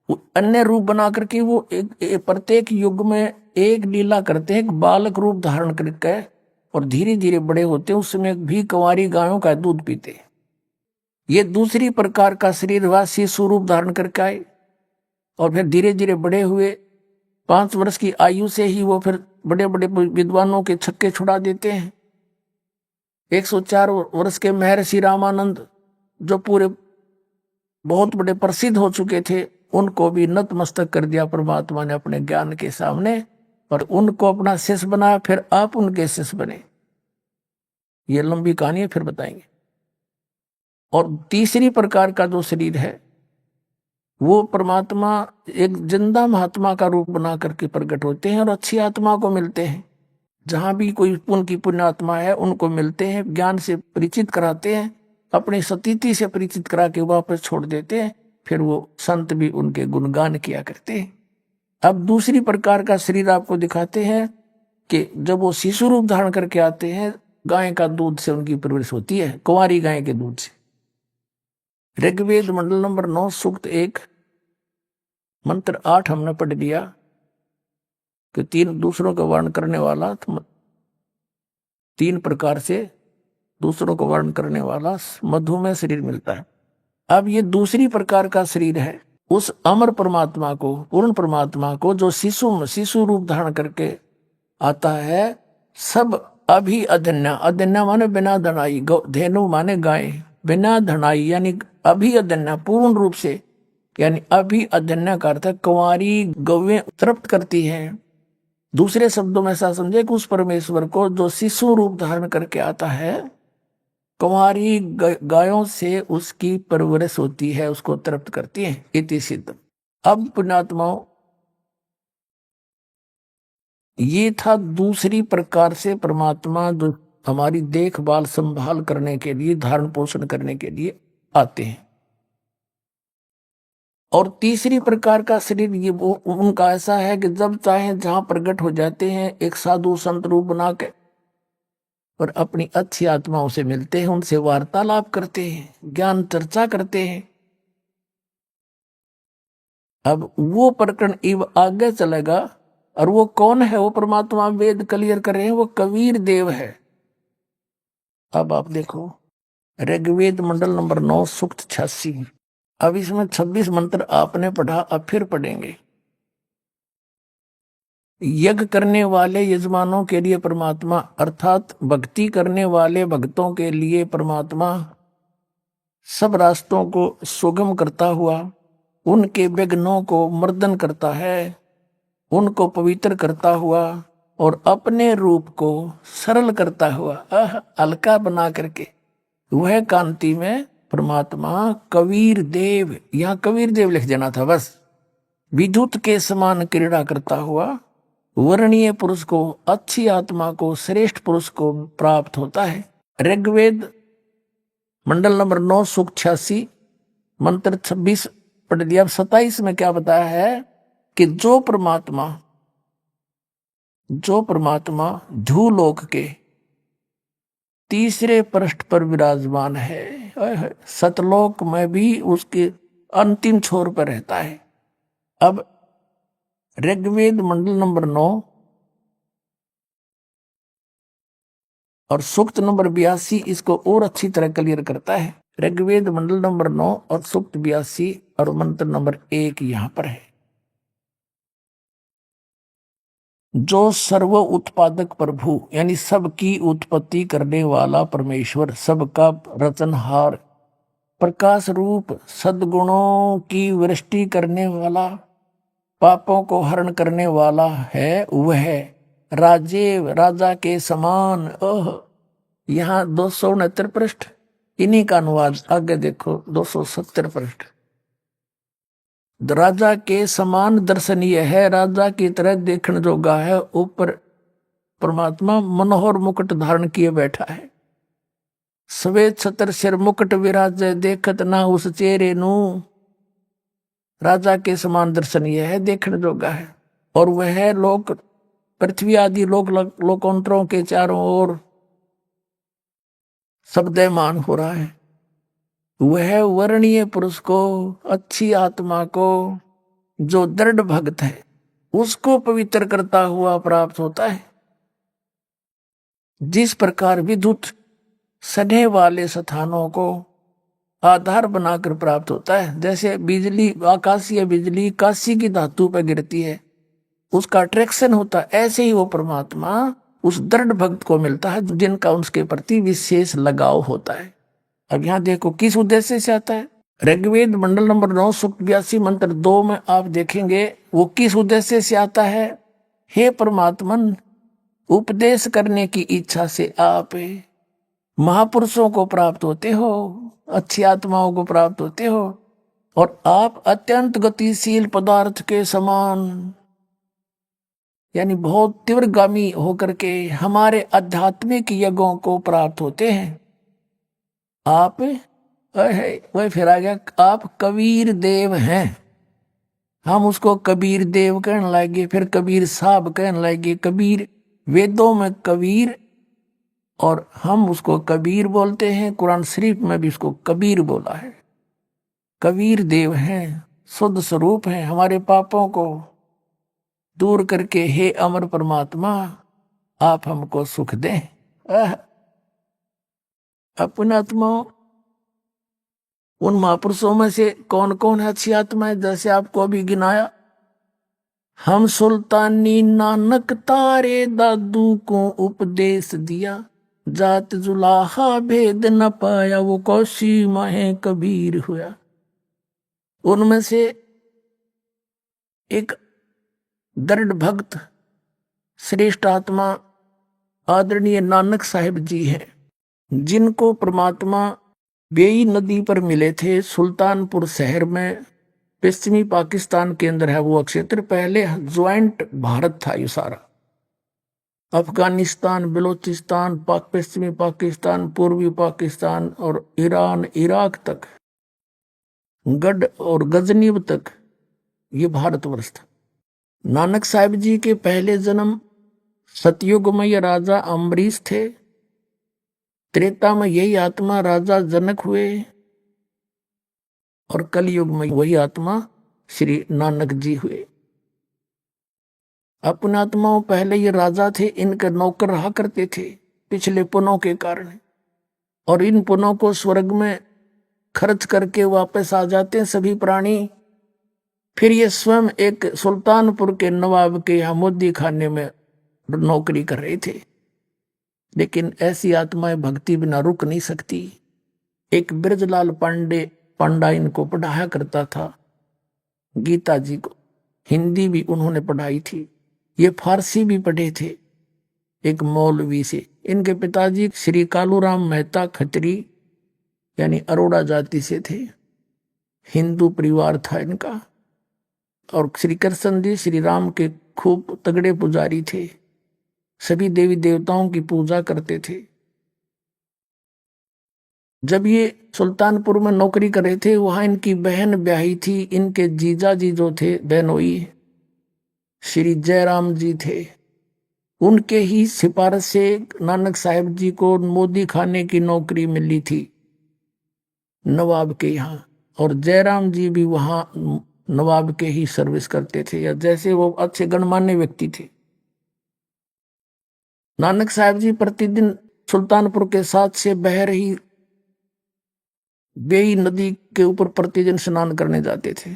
अन्य रूप बना करके वो एक प्रत्येक युग में एक लीला करते हैं, एक बालक रूप धारण करके, और धीरे धीरे बड़े होते हैं, उसमें भी कंवारी गायों का दूध पीते हैं। ये दूसरी प्रकार का शरीर हुआ, शिशु रूप धारण करके आए, और फिर धीरे धीरे बड़े हुए। 5 वर्ष की आयु से ही वो फिर बड़े बड़े विद्वानों के छक्के छुड़ा देते हैं। 104 वर्ष के महर्षि रामानंद, जो पूरे बहुत बड़े प्रसिद्ध हो चुके थे, उनको भी नतमस्तक कर दिया परमात्मा ने अपने ज्ञान के सामने, और उनको अपना शिष्य बनाया। फिर आप उनके शिष्य बने। ये लंबी कहानी है, फिर बताएंगे। और तीसरी प्रकार का जो शरीर है, वो परमात्मा एक जिंदा महात्मा का रूप बना करके प्रकट होते हैं, और अच्छी आत्मा को मिलते हैं। जहां भी कोई उनकी पुण्य आत्मा है, उनको मिलते हैं, ज्ञान से परिचित कराते हैं, अपनी स्थिति से परिचित करा के वापस छोड़ देते हैं। फिर वो संत भी उनके गुणगान किया करते हैं। अब दूसरी प्रकार का शरीर आपको दिखाते हैं कि जब वो शिशु रूप धारण करके आते हैं, गाय का दूध से उनकी परवरिश होती है, कुंवारी गाय के दूध से। ऋग्वेद मंडल नंबर 9 सूक्त 1 मंत्र 8 हमने पढ़ लिया कि 3 दूसरों का वर्ण करने वाला, 3 प्रकार से दूसरों को वर्ण करने वाला मधु में शरीर मिलता है। अब ये दूसरी प्रकार का शरीर है, उस अमर परमात्मा को, पूर्ण परमात्मा को, जो शिशु रूप धारण करके आता है। सब अभी अधन्या, अधन्या माने बिना धनाई, धेनु माने गाय, बिना धनाई यानी अभी अधन्या, पूर्ण रूप से, यानी अभी अधन्या का अर्थ कुंवारी गौवें तृप्त करती हैं। दूसरे शब्दों में ऐसा समझे कि उस परमेश्वर को जो शिशु रूप धारण करके आता है, कुंवारी गायों से उसकी परवरिश होती है, उसको तृप्त करती है। इति सिद्ध। अब पुण्यात्माओं, ये था दूसरी प्रकार से परमात्मा जो हमारी देखभाल संभाल करने के लिए, धारण पोषण करने के लिए आते हैं। और तीसरी प्रकार का शरीर ये वो उनका ऐसा है कि जब चाहे जहां प्रकट हो जाते हैं, एक साधु संत रूप बना के, और अपनी अच्छी आत्माओं से मिलते हैं, उनसे वार्तालाप करते हैं, ज्ञान चर्चा करते हैं। अब वो प्रकरण इव आगे चलेगा, और वो कौन है? वो परमात्मा वेद क्लियर कर रहे हैं, वो कबीर देव है। अब आप देखो ऋग्वेद मंडल नंबर 9 सूक्त 86। अब इसमें 26 मंत्र आपने पढ़ा, अब फिर पढ़ेंगे। यज्ञ करने वाले यजमानों के लिए परमात्मा, अर्थात भक्ति करने वाले भक्तों के लिए परमात्मा सब रास्तों को सुगम करता हुआ उनके विघ्नों को मर्दन करता है, उनको पवित्र करता हुआ और अपने रूप को सरल करता हुआ, हल्का बना करके, वह कांति में परमात्मा कबीर देव, यहां कबीर देव लिख देना था बस, विद्युत के समान क्रीड़ा करता हुआ वर्णीय पुरुष को, अच्छी आत्मा को, श्रेष्ठ पुरुष को प्राप्त होता है। ऋग्वेद मंडल नंबर 9 सूक्त 86 मंत्र 26 पढ़ दिया। अब 27 में क्या बताया है कि जो परमात्मा धूलोक के तीसरे पृष्ठ पर विराजमान है, सतलोक में भी उसके अंतिम छोर पर रहता है। अब ऋग्वेद मंडल नंबर 9 और सूक्त नंबर 82 इसको और अच्छी तरह क्लियर करता है। ऋग्वेद मंडल नंबर 9 और सूक्त 82 और मंत्र नंबर 1 यहां पर है। जो सर्व उत्पादक प्रभु, यानी सबकी उत्पत्ति करने वाला परमेश्वर, सबका रचनहार, प्रकाश रूप, सद्गुणों की वृष्टि करने वाला, पापों को हरण करने वाला है, वह राजेव, राजा के समान। यहाँ 269 पृष्ठ, इन्हीं का अनुवाद आगे देखो 270 पृष्ठ। राजा के समान दर्शनीय है, राजा की तरह देखने जोगा है। ऊपर परमात्मा मनोहर मुकुट धारण किए बैठा है, श्वेत छत्र सिर मुकुट विराजे, देखत ना उस चेहरे नू। राजा के समान दर्शनीय है, देखने जोगा है। और वह लोक, पृथ्वी आदि लोकांतरों के चारों ओर शब्दमान हो रहा है। वह वर्णीय पुरुष को, अच्छी आत्मा को, जो दृढ़ भक्त है, उसको पवित्र करता हुआ प्राप्त होता है। जिस प्रकार विद्युत सने वाले स्थानों को आधार बनाकर प्राप्त होता है, जैसे बिजली, आकाशीय बिजली काशी की धातु पर गिरती है, उसका अट्रैक्शन होता है, ऐसे ही वो परमात्मा उस दृढ़ भक्त को मिलता है जिनका उसके प्रति विशेष लगाव होता है। अब यहाँ देखो किस उद्देश्य से आता है। ऋग्वेद मंडल नंबर 9 सूक्त 82 मंत्र 2 में आप देखेंगे वो किस उद्देश्य से आता है। हे परमात्मन, उपदेश करने की इच्छा से आप महापुरुषों को प्राप्त होते हो, अच्छी आत्माओं को प्राप्त होते हो, और आप अत्यंत गतिशील पदार्थ के समान, यानी बहुत तीव्रगामी होकर के हमारे आध्यात्मिक यज्ञों को प्राप्त होते हैं। आप वह फिर आ गया, आप कबीर देव हैं। हम उसको कबीर देव कहने लगे, फिर कबीर साहब कहने लगे। कबीर वेदों में कबीर, और हम उसको कबीर बोलते हैं। कुरान शरीफ में भी उसको कबीर बोला है। कबीर देव हैं, शुद्ध स्वरूप हैं, हमारे पापों को दूर करके हे अमर परमात्मा आप हमको सुख दें। अपनी आत्माओं, उन महापुरुषों में से कौन कौन है अच्छी आत्माएं, जैसे आपको अभी गिनाया। हम सुल्तानी नानक तारे दादू को उपदेश दिया, जात जुलाहा भेद न पाया, वो कौशी माहे कबीर हुआ। उनमें से एक दृढ़ भक्त श्रेष्ठ आत्मा आदरणीय नानक साहिब जी हैं, जिनको परमात्मा बेई नदी पर मिले थे, सुल्तानपुर शहर में, पश्चिमी पाकिस्तान के अंदर है वो क्षेत्र। पहले ज्वाइंट भारत था ये सारा, अफगानिस्तान, बलूचिस्तान, पश्चिमी पाकिस्तान, पूर्वी पाकिस्तान और ईरान, इराक तक, गढ़ और गजनीब तक ये भारतवर्ष था। नानक साहिब जी के पहले जन्म सतयुग में ये राजा अम्बरीश थे, त्रेता में यही आत्मा राजा जनक हुए और कलयुग में वही आत्मा श्री नानक जी हुए। अपने आत्माओं पहले ये राजा थे, इनके नौकर रहा करते थे पिछले पुनों के कारण, और इन पुनों को स्वर्ग में खर्च करके वापस आ जाते हैं सभी प्राणी। फिर ये स्वयं एक सुल्तानपुर के नवाब के यहाँ मोदी खाने में नौकरी कर रहे थे। लेकिन ऐसी आत्माएं भक्ति बिना रुक नहीं सकती। एक ब्रजलाल पांडा इनको पढ़ाया करता था, गीता जी को हिंदी भी उन्होंने पढ़ाई थी, ये फारसी भी पढ़े थे एक मौलवी से। इनके पिताजी श्री कालूराम मेहता खत्री यानी अरोड़ा जाति से थे, हिंदू परिवार था इनका। और श्री कृष्ण जी श्री राम के खूब तगड़े पुजारी थे, सभी देवी देवताओं की पूजा करते थे। जब ये सुल्तानपुर में नौकरी कर रहे थे, वहां इनकी बहन ब्याही थी। इनके जीजा जी जो थे बहनोई श्री जयराम जी थे, उनके ही सिफारिश से नानक साहिब जी को मोदी खाने की नौकरी मिली थी नवाब के यहाँ, और जयराम जी भी वहां नवाब के ही सर्विस करते थे, या जैसे वो अच्छे गणमान्य व्यक्ति थे। नानक साहिब जी प्रतिदिन सुल्तानपुर के साथ से बह रही बेई नदी के ऊपर प्रतिदिन स्नान करने जाते थे,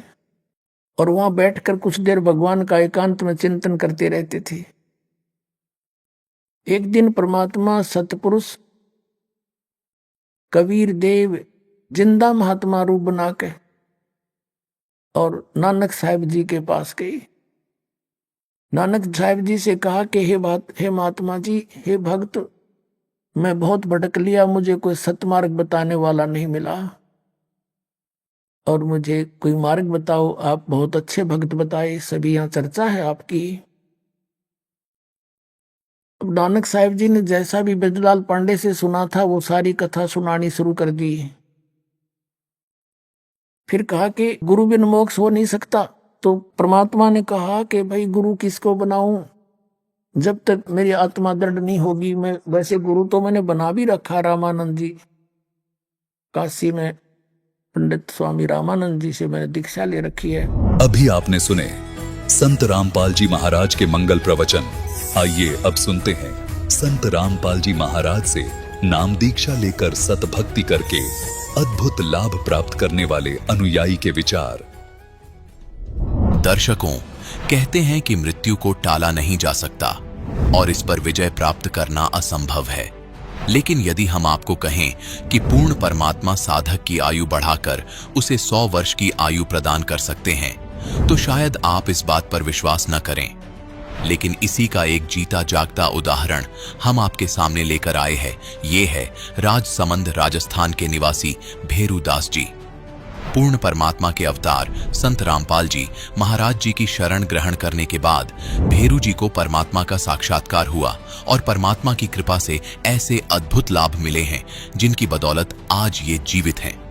और वहां बैठकर कुछ देर भगवान का एकांत में चिंतन करते रहते थे। एक दिन परमात्मा सतपुरुष कबीर देव जिंदा महात्मा रूप बना के और नानक साहिब जी के पास गए। नानक साहिब जी से कहा कि हे महात्मा जी, हे भक्त, मैं बहुत भटक लिया, मुझे कोई सतमार्ग बताने वाला नहीं मिला, और मुझे कोई मार्ग बताओ। आप बहुत अच्छे भक्त बताए, सभी यहाँ चर्चा है आपकी। अब नानक साहिब जी ने जैसा भी ब्रजलाल पांडे से सुना था वो सारी कथा सुनानी शुरू कर दी। फिर कहा कि गुरु बिन मोक्ष हो नहीं सकता। तो परमात्मा ने कहा कि भाई गुरु किसको बनाऊं, जब तक मेरी आत्मा दृढ़ नहीं होगी। मैं वैसे गुरु तो मैंने बना भी रखा, रामानंद जी, काशी में पंडित स्वामी रामानंद जी से मैंने दीक्षा ले रखी है। अभी आपने सुने संत रामपाल जी महाराज के मंगल प्रवचन। आइए अब सुनते हैं संत रामपाल जी महाराज से नाम दीक्षा लेकर सतभक्ति करके अद्भुत लाभ प्राप्त करने वाले अनुयायी के विचार। दर्शकों, कहते हैं कि मृत्यु को टाला नहीं जा सकता और इस पर विजय प्राप्त करना असंभव है। लेकिन यदि हम आपको कहें कि पूर्ण परमात्मा साधक की आयु बढ़ाकर उसे 100 वर्ष की आयु प्रदान कर सकते हैं, तो शायद आप इस बात पर विश्वास न करें। लेकिन इसी का एक जीता जागता उदाहरण हम आपके सामने लेकर आए हैं। ये है राजसमंद राजस्थान के निवासी भेरू दास जी। पूर्ण परमात्मा के अवतार संत रामपाल जी महाराज जी की शरण ग्रहण करने के बाद भेरू जी को परमात्मा का साक्षात्कार हुआ और परमात्मा की कृपा से ऐसे अद्भुत लाभ मिले हैं जिनकी बदौलत आज ये जीवित हैं।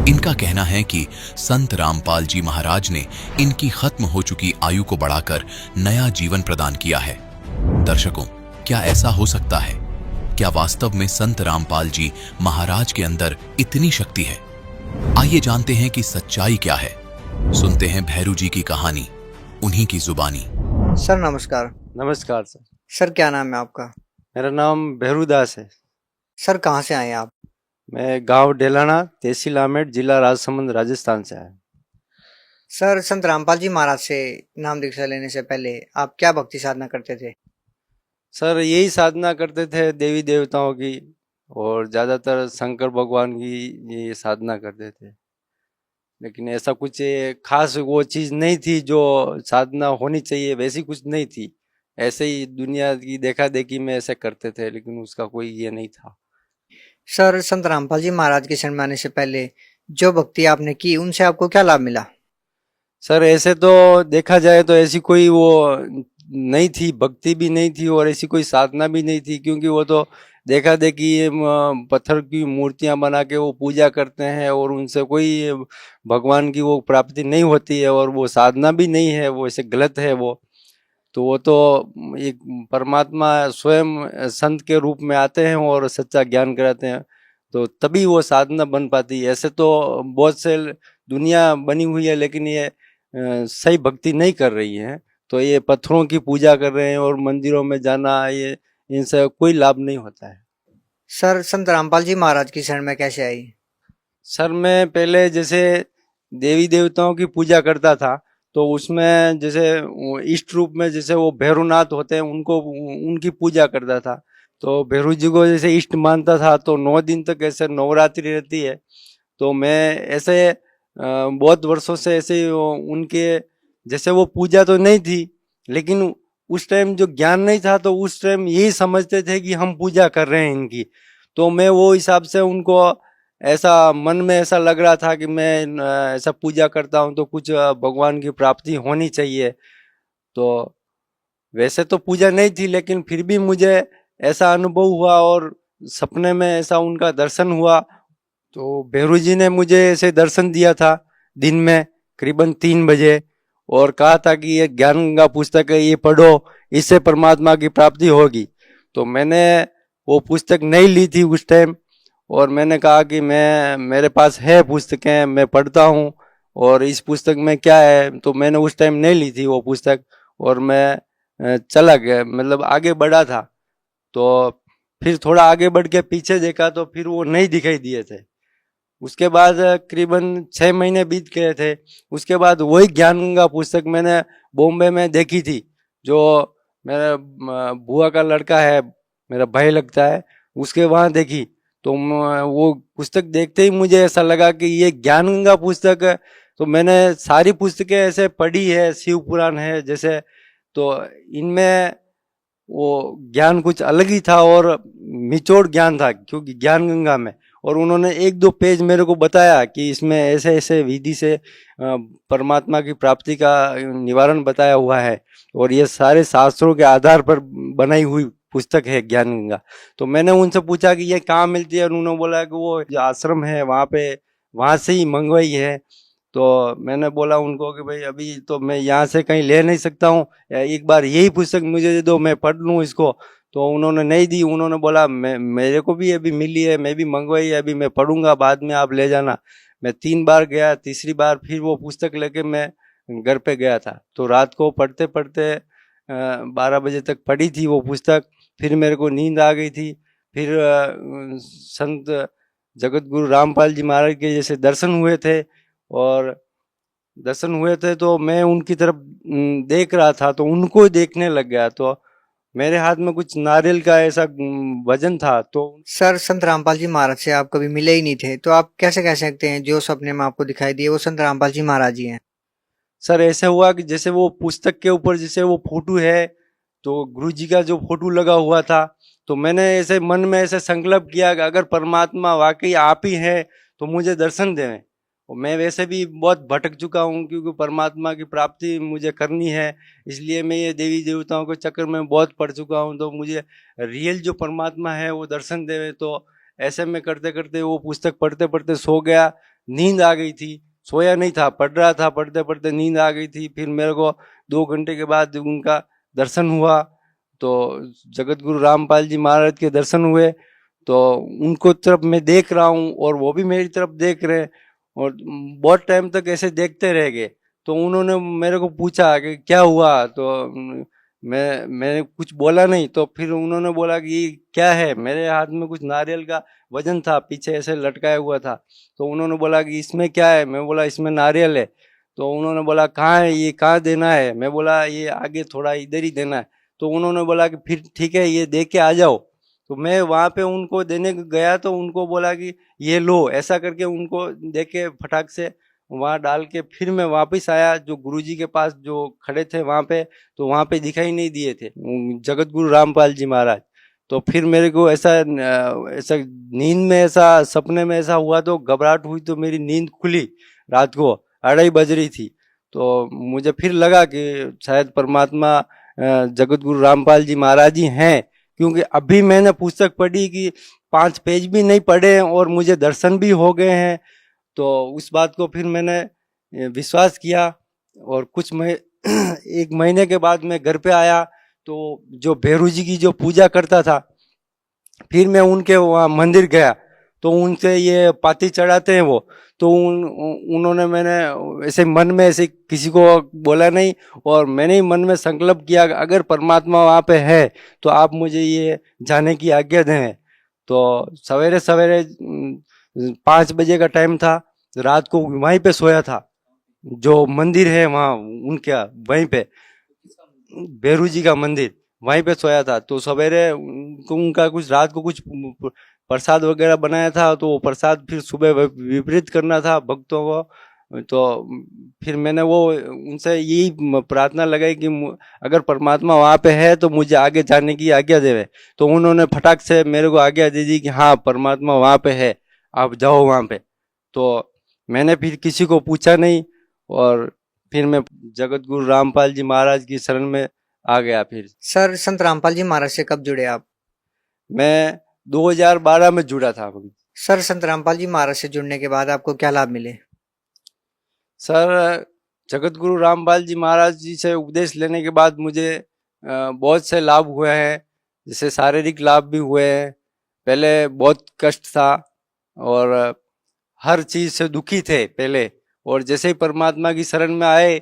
इनका कहना है कि संत रामपाल जी महाराज ने इनकी खत्म हो चुकी आयु को बढ़ाकर नया जीवन प्रदान किया है। दर्शकों, क्या ऐसा हो सकता है? क्या वास्तव में संत रामपाल जी महाराज के अंदर इतनी शक्ति है? आइए जानते हैं कि सच्चाई क्या है। सुनते हैं भैरू जी की कहानी, उन्हीं की जुबानी। सर नमस्कार। नमस्कार सर। सर क्या नाम है आपका? मेरा नाम भैरू दास है। सर कहाँ से आए हैं आप? मैं गांव डेलाना, तहसील आमेर, जिला राजसमंद, राजस्थान से आया। सर संत रामपाल जी महाराज से नाम दीक्षा लेने से पहले आप क्या भक्ति साधना करते थे? सर यही साधना करते थे देवी देवताओं की, और ज़्यादातर शंकर भगवान की ये साधना करते थे। लेकिन ऐसा कुछ खास वो चीज़ नहीं थी जो साधना होनी चाहिए, वैसी कुछ नहीं थी। ऐसे ही दुनिया की देखा देखी में ऐसे करते थे, लेकिन उसका कोई ये नहीं था। सर संत रामपाल जी महाराज के शरण में आने से पहले जो भक्ति आपने की उनसे आपको क्या लाभ मिला? सर ऐसे तो देखा जाए तो ऐसी कोई वो नहीं थी, भक्ति भी नहीं थी और ऐसी कोई साधना भी नहीं थी, क्योंकि वो तो देखा देखी पत्थर की मूर्तियां बना के वो पूजा करते हैं और उनसे कोई भगवान की वो प्राप्ति नहीं होती है, और वो साधना भी नहीं है, वो ऐसे गलत है वो। तो वो तो एक परमात्मा स्वयं संत के रूप में आते हैं और सच्चा ज्ञान कराते हैं, तो तभी वो साधना बन पाती है। ऐसे तो बहुत से दुनिया बनी हुई है, लेकिन ये सही भक्ति नहीं कर रही है, तो ये पत्थरों की पूजा कर रहे हैं और मंदिरों में जाना, ये इनसे कोई लाभ नहीं होता है। सर संत रामपाल जी महाराज की शरण में कैसे आई? सर मैं पहले जैसे देवी देवताओं की पूजा करता था, तो उसमें जैसे इष्ट रूप में जैसे वो भैरवनाथ होते हैं, उनको उनकी पूजा करता था। तो भैरव जी को जैसे इष्ट मानता था, तो 9 दिन तक ऐसे नवरात्रि रहती है। तो मैं ऐसे बहुत वर्षों से ऐसे उनके जैसे वो पूजा तो नहीं थी, लेकिन उस टाइम जो ज्ञान नहीं था, तो उस टाइम यही समझते थे कि हम पूजा कर रहे हैं इनकी। तो मैं वो हिसाब से उनको ऐसा मन में ऐसा लग रहा था कि मैं ऐसा पूजा करता हूँ तो कुछ भगवान की प्राप्ति होनी चाहिए। तो वैसे तो पूजा नहीं थी, लेकिन फिर भी मुझे ऐसा अनुभव हुआ और सपने में ऐसा उनका दर्शन हुआ। तो भैरू जी ने मुझे ऐसे दर्शन दिया था दिन में करीबन 3 बजे, और कहा था कि ये ज्ञान गंगा पुस्तक है, ये पढ़ो, इससे परमात्मा की प्राप्ति होगी। तो मैंने वो पुस्तक नहीं ली थी उस टाइम, और मैंने कहा कि मेरे पास है पुस्तकें, मैं पढ़ता हूँ और इस पुस्तक में क्या है। तो मैंने उस टाइम नहीं ली थी वो पुस्तक, और मैं चला गया, मतलब आगे बढ़ा था। तो फिर थोड़ा आगे बढ़ के पीछे देखा तो फिर वो नहीं दिखाई दिए थे। उसके बाद करीबन 6 महीने बीत गए थे। उसके बाद वही ज्ञान गंगा पुस्तक मैंने बॉम्बे में देखी थी, जो मेरा बुआ का लड़का है, मेरा भाई लगता है, उसके वहाँ देखी। तो वो पुस्तक देखते ही मुझे ऐसा लगा कि ये ज्ञान गंगा पुस्तक है। तो मैंने सारी पुस्तकें ऐसे पढ़ी है, शिव पुराण है जैसे, तो इनमें वो ज्ञान कुछ अलग ही था और निचोड़ ज्ञान था, क्योंकि ज्ञान गंगा में। और उन्होंने 1-2 पेज मेरे को बताया कि इसमें ऐसे ऐसे विधि से परमात्मा की प्राप्ति का निवारण बताया हुआ है, और ये सारे शास्त्रों के आधार पर बनाई हुई पुस्तक है ज्ञान गंगा। तो मैंने उनसे पूछा कि ये कहाँ मिलती है, और उन्होंने बोला कि वो जो आश्रम है वहाँ से ही मंगवाई है। तो मैंने बोला उनको कि भाई अभी तो मैं यहाँ से कहीं ले नहीं सकता हूँ, एक बार यही पुस्तक मुझे दे दो, मैं पढ़ लूँ इसको। तो उन्होंने नहीं दी। उन्होंने बोला मेरे को भी अभी मिली है, मैं भी मंगवाई है, अभी मैं पढ़ूंगा, बाद में आप ले जाना। मैं 3 बार गया, तीसरी बार फिर वो पुस्तक लेके मैं घर पे गया था। तो रात को पढ़ते पढ़ते 12 बजे तक पढ़ी थी वो पुस्तक। फिर मेरे को नींद आ गई थी। फिर संत जगत गुरु रामपाल जी महाराज के जैसे दर्शन हुए थे, और दर्शन हुए थे तो मैं उनकी तरफ देख रहा था, तो उनको देखने लग गया। तो मेरे हाथ में कुछ नारियल का ऐसा वजन था। तो सर संत रामपाल जी महाराज से आप कभी मिले ही नहीं थे, तो आप कैसे कह सकते हैं जो सपने में आपको दिखाई दिए वो संत रामपाल जी महाराज जी हैं? सर ऐसे हुआ कि जैसे वो पुस्तक के ऊपर जैसे वो फोटो है, तो गुरु जी का जो फोटो लगा हुआ था, तो मैंने ऐसे मन में ऐसे संकल्प किया कि अगर परमात्मा वाकई आप ही हैं तो मुझे दर्शन दें। और मैं वैसे भी बहुत भटक चुका हूँ, क्योंकि परमात्मा की प्राप्ति मुझे करनी है, इसलिए मैं ये देवी देवताओं के चक्कर में बहुत पड़ चुका हूँ। तो मुझे रियल जो परमात्मा है वो दर्शन देवे। तो ऐसे में करते करते वो पुस्तक पढ़ते पढ़ते सो गया, नींद आ गई थी। सोया नहीं था, पढ़ रहा था, पढ़ते पढ़ते नींद आ गई थी। फिर मेरे को 2 घंटे के बाद उनका दर्शन हुआ, तो जगत गुरु रामपाल जी महाराज के दर्शन हुए। तो उनको तरफ मैं देख रहा हूँ और वो भी मेरी तरफ देख रहे हैं, और बहुत टाइम तक ऐसे देखते रह गए। तो उन्होंने मेरे को पूछा कि क्या हुआ, तो मैंने कुछ बोला नहीं। तो फिर उन्होंने बोला कि ये क्या है। मेरे हाथ में कुछ नारियल का वजन था, पीछे ऐसे लटकाया हुआ था। तो उन्होंने बोला कि इसमें क्या है। मैं बोला इसमें नारियल है। तो उन्होंने बोला कहाँ है, ये कहाँ देना है। मैं बोला ये आगे थोड़ा इधर ही देना है। तो उन्होंने बोला कि फिर ठीक है, ये दे के आ जाओ। तो मैं वहाँ पे उनको देने गया, तो उनको बोला कि ये लो, ऐसा करके उनको दे के फटाक से वहाँ डाल के फिर मैं वापस आया, जो गुरुजी के पास जो खड़े थे वहाँ पे। तो वहाँ पे दिखाई नहीं दिए थे जगत गुरु रामपाल जी महाराज। तो फिर मेरे को ऐसा नींद में ऐसा सपने में ऐसा हुआ, तो घबराहट हुई, तो मेरी नींद खुली। रात को 2:30 बज रही थी। तो मुझे फिर लगा कि शायद परमात्मा जगत गुरु रामपाल जी महाराज जी हैं, क्योंकि अभी मैंने पुस्तक पढ़ी कि 5 पेज भी नहीं पढ़े और मुझे दर्शन भी हो गए हैं। तो उस बात को फिर मैंने विश्वास किया, और कुछ एक महीने के बाद मैं घर पे आया तो जो भैरू जी की जो पूजा करता था, फिर मैं उनके वहाँ मंदिर गया तो उनसे ये पाती चढ़ाते हैं वो, तो उन्होंने मैंने ऐसे मन में ऐसे किसी को बोला नहीं, और मैंने ही मन में संकल्प किया अगर परमात्मा वहाँ पे है तो आप मुझे ये जाने की आज्ञा दें। तो सवेरे सवेरे 5 बजे का टाइम था, रात को वहीं पे सोया था, जो मंदिर है वहाँ उनका, वहीं पे भैरू जी का मंदिर, वहीं पे सोया था। तो सवेरे उनका कुछ रात को कुछ प्रसाद वगैरह बनाया था, तो वो प्रसाद फिर सुबह वितरित करना था भक्तों को। तो फिर मैंने वो उनसे यही प्रार्थना लगाई कि अगर परमात्मा वहाँ पे है तो मुझे आगे जाने की आज्ञा देवे। तो उन्होंने फटाक से मेरे को आज्ञा दे दी कि हाँ परमात्मा वहाँ पे है, आप जाओ वहाँ पे। तो मैंने फिर किसी को पूछा नहीं, और फिर मैं जगत गुरु रामपाल जी महाराज की शरण में आ गया। फिर सर, संत रामपाल जी महाराज से कब जुड़े आप? मैं 2012 में जुड़ा था। सर, संत रामपाल जी महाराज से जुड़ने के बाद आपको क्या लाभ मिले? सर, जगत गुरु रामपाल जी महाराज जी से उपदेश लेने के बाद मुझे बहुत से लाभ हुए हैं। जैसे शारीरिक लाभ भी हुए हैं। पहले बहुत कष्ट था और हर चीज से दुखी थे पहले, और जैसे ही परमात्मा की शरण में आए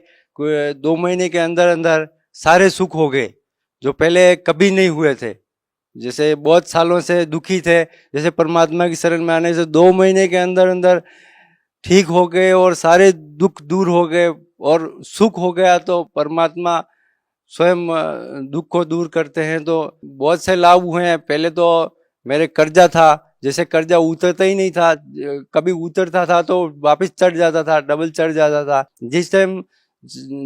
2 महीने के अंदर अंदर सारे सुख हो गए जो पहले कभी नहीं हुए थे। जैसे बहुत सालों से दुखी थे, जैसे परमात्मा की शरण में आने से 2 महीने के अंदर अंदर ठीक हो गए और सारे दुख दूर हो गए और सुख हो गया। तो परमात्मा स्वयं दुख को दूर करते हैं। तो बहुत से लाभ हुए हैं। पहले तो मेरे कर्जा था, जैसे कर्जा उतरता ही नहीं था, कभी उतरता था तो वापस चढ़ जाता था, डबल चढ़ जाता था। जिस टाइम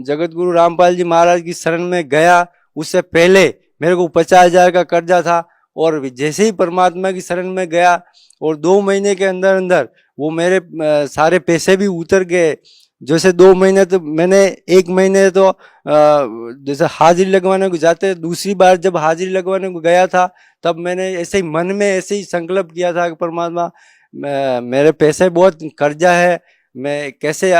जगत गुरु रामपाल जी महाराज की शरण में गया उससे पहले मेरे को 50,000 का कर्जा था, और जैसे ही परमात्मा की शरण में गया और 2 महीने के अंदर अंदर वो मेरे सारे पैसे भी उतर गए। जैसे 2 महीने तो मैंने 1 महीने तो जैसे हाजिरी लगवाने को जाते, दूसरी बार जब हाजिरी लगवाने को गया था तब मैंने ऐसे ही मन में ऐसे ही संकल्प किया था कि परमात्मा मेरे पैसे बहुत कर्जा है, मैं कैसे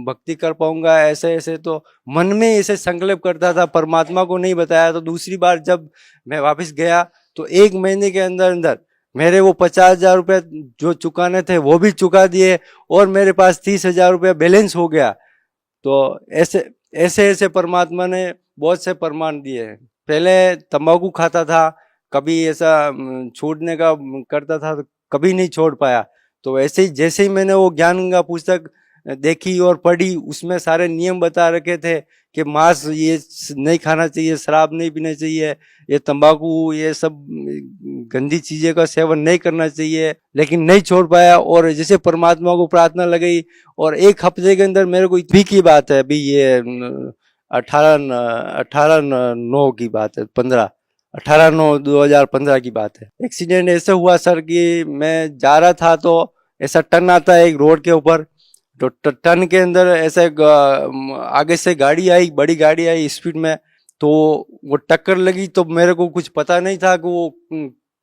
भक्ति कर पाऊंगा, ऐसे ऐसे तो मन में ऐसे संकल्प करता था, परमात्मा को नहीं बताया। तो दूसरी बार जब मैं वापस गया तो 1 महीने के अंदर अंदर मेरे वो 50,000 रुपये जो चुकाने थे वो भी चुका दिए और मेरे पास 30,000 रुपया बैलेंस हो गया। तो ऐसे ऐसे ऐसे परमात्मा ने बहुत से प्रमाण दिए हैं। पहले तंबाकू खाता था, कभी ऐसा छोड़ने का करता था तो कभी नहीं छोड़ पाया। तो ऐसे ही जैसे ही मैंने वो ज्ञान का पुस्तक देखी और पढ़ी, उसमें सारे नियम बता रखे थे कि मांस ये नहीं खाना चाहिए, शराब नहीं पीना चाहिए, ये तंबाकू ये सब गंदी चीजें का सेवन नहीं करना चाहिए, लेकिन नहीं छोड़ पाया। और जैसे परमात्मा को प्रार्थना लगाई और 1 हफ्ते के अंदर मेरे को इतनी की बात है, अभी ये 18/9 की बात है, 18/9/2015 की बात है। एक्सीडेंट ऐसे हुआ सर कि मैं जा रहा था तो ऐसा टर्न आता है एक रोड के ऊपर, तो टर्न के अंदर ऐसे आगे से गाड़ी आई, बड़ी गाड़ी आई स्पीड में, तो वो टक्कर लगी। तो मेरे को कुछ पता नहीं था कि वो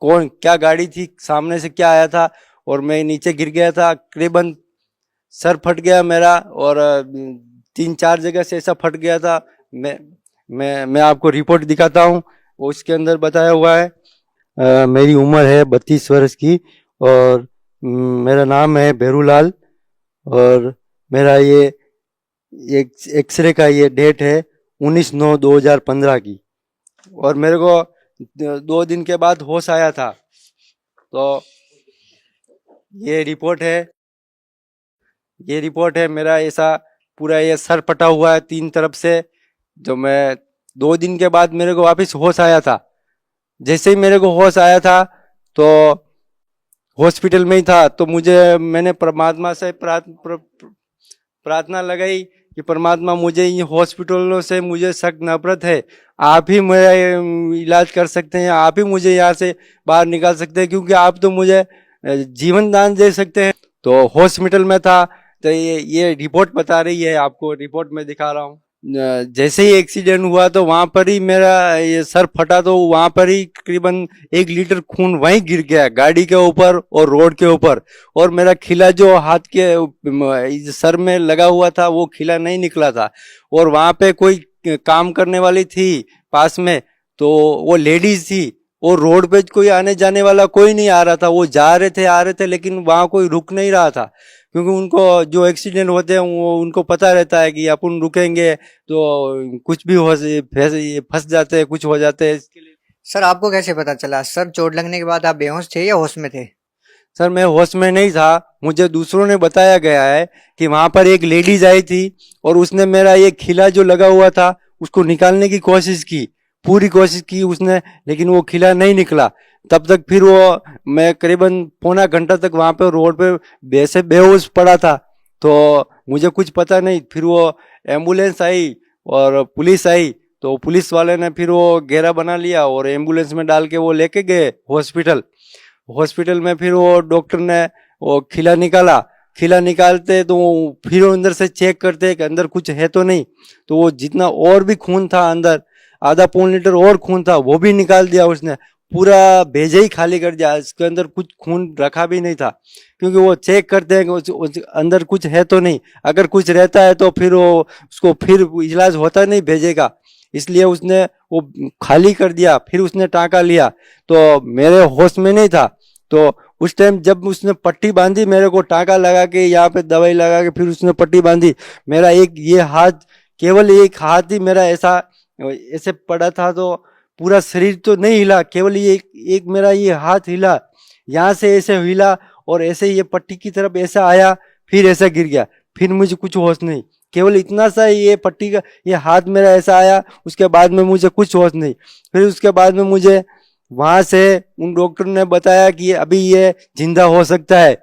कौन क्या गाड़ी थी, सामने से क्या आया था, और मैं नीचे गिर गया था। करीबन सर फट गया मेरा और 3-4 जगह से ऐसा फट गया था। मैं आपको रिपोर्ट दिखाता हूँ, उसके अंदर बताया हुआ है। मेरी उम्र है 32 वर्ष की और मेरा नाम है भैरूलाल, और मेरा ये एक्सरे का ये डेट है 19/9/2015 की, और मेरे को 2 दिन के बाद होश आया था। तो ये रिपोर्ट है मेरा, ऐसा पूरा ये सर फटा हुआ है 3 तरफ से। जो मैं 2 दिन के बाद मेरे को वापस होश आया था। जैसे ही मेरे को होश आया था तो हॉस्पिटल में ही था, तो मैंने परमात्मा से प्रार्थना लगाई कि परमात्मा मुझे इन हॉस्पिटलों से मुझे सख्त नफरत है, आप ही मेरा इलाज कर सकते हैं, आप ही मुझे यहाँ से बाहर निकाल सकते हैं, क्योंकि आप तो मुझे जीवन दान दे सकते हैं। तो हॉस्पिटल में था, तो ये रिपोर्ट बता रही है, आपको रिपोर्ट में दिखा रहा हूँ। जैसे ही एक्सीडेंट हुआ तो वहां पर ही मेरा ये सर फटा, तो वहां पर ही तकरीबन 1 लीटर खून वहीं गिर गया, गाड़ी के ऊपर और रोड के ऊपर। और मेरा खिला जो हाथ के सर में लगा हुआ था वो खिला नहीं निकला था। और वहां पे कोई काम करने वाली थी पास में, तो वो लेडीज थी, और रोड पे कोई आने जाने वाला कोई नहीं आ रहा था। वो जा रहे थे आ रहे थे, लेकिन वहां कोई रुक नहीं रहा था, क्योंकि उनको जो एक्सीडेंट होते हैं वो उनको पता रहता है कि अपन रुकेंगे तो कुछ भी फंस जाते हैं, कुछ हो जाते हैं। इसके लिए सर आपको कैसे पता चला? सर चोट लगने के बाद आप बेहोश थे या होश में थे? सर मैं होश में नहीं था, मुझे दूसरों ने बताया गया है कि वहां पर एक लेडीज आई थी और उसने मेरा ये खिला जो लगा हुआ था उसको निकालने की कोशिश की, पूरी कोशिश की उसने, लेकिन वो खिला नहीं निकला। तब तक फिर वो मैं करीबन पौना घंटा तक वहां पे रोड पे वैसे बेहोश पड़ा था, तो मुझे कुछ पता नहीं। फिर वो एम्बुलेंस आई और पुलिस आई, तो पुलिस वाले ने फिर वो घेरा बना लिया और एम्बुलेंस में डाल के वो लेके गए हॉस्पिटल में। फिर वो डॉक्टर ने वो खिला निकाला, खिला निकालते तो फिर वो अंदर से चेक करते कि अंदर कुछ है तो नहीं, तो वो जितना और भी खून था अंदर, आधा पौन लीटर और खून था, वो भी निकाल दिया उसने, पूरा भेजे ही खाली कर दिया। इसके अंदर कुछ खून रखा भी नहीं था, क्योंकि वो चेक करते हैं कि उस अंदर कुछ है तो नहीं, अगर कुछ रहता है तो फिर वो उसको फिर इलाज होता नहीं भेजेगा, इसलिए उसने वो खाली कर दिया। फिर उसने टाँका लिया, तो मेरे होश में नहीं था, तो उस टाइम जब उसने पट्टी बांधी, मेरे को टाँका लगा के यहाँ पे दवाई लगा के फिर उसने पट्टी बांधी, मेरा एक ये हाथ, केवल एक हाथ ही मेरा ऐसे पड़ा था, तो पूरा शरीर तो नहीं हिला, केवल ये एक मेरा ये हाथ हिला, यहाँ से ऐसे हिला और ऐसे ये पट्टी की तरफ ऐसा आया, फिर ऐसा गिर गया, फिर मुझे कुछ होश नहीं, केवल इतना सा ये पट्टी का ये हाथ मेरा ऐसा आया, उसके बाद में मुझे कुछ होश नहीं। फिर उसके बाद में मुझे वहां से उन डॉक्टर ने बताया कि अभी ये जिंदा हो सकता है,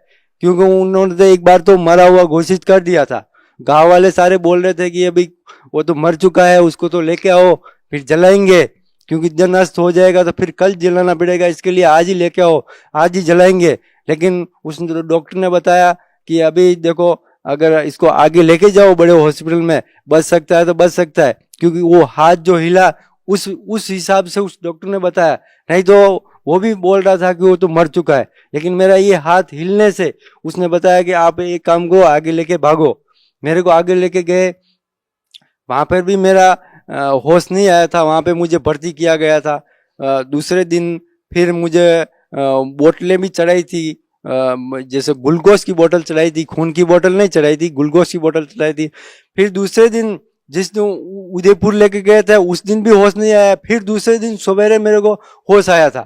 क्योंकि उन्होंने तो एक बार तो मरा हुआ घोषित कर दिया था। गांव वाले सारे बोल रहे थे कि अभी वो तो मर चुका है, उसको तो लेके आओ, फिर जलाएंगे, क्योंकि जब नष्ट हो जाएगा तो फिर कल जलाना पड़ेगा, इसके लिए आज ही लेके आओ, आज ही जलाएंगे। लेकिन उस डॉक्टर ने बताया कि अभी देखो, अगर इसको आगे लेके जाओ बड़े हॉस्पिटल में, बच सकता है तो बच सकता है, क्योंकि वो हाथ जो हिला उस हिसाब से उस डॉक्टर ने बताया, नहीं तो वो भी बोल रहा था कि वो तो मर चुका है। लेकिन मेरा ये हाथ हिलने से उसने बताया कि आप एक काम करो, आगे लेके भागो। मेरे को आगे लेके गए, वहां पर भी मेरा होश नहीं आया था, वहां पे मुझे भर्ती किया गया था। दूसरे दिन फिर मुझे बोतलें भी चढ़ाई थी, जैसे ग्लूकोज की बोतल चढ़ाई थी, खून की बोतल नहीं चढ़ाई थी, ग्लूकोज की बोतल चढ़ाई थी। फिर दूसरे दिन जिस दिन उदयपुर लेके गए थे उस दिन भी होश नहीं आया, फिर दूसरे दिन सवेरे मेरे को होश आया था।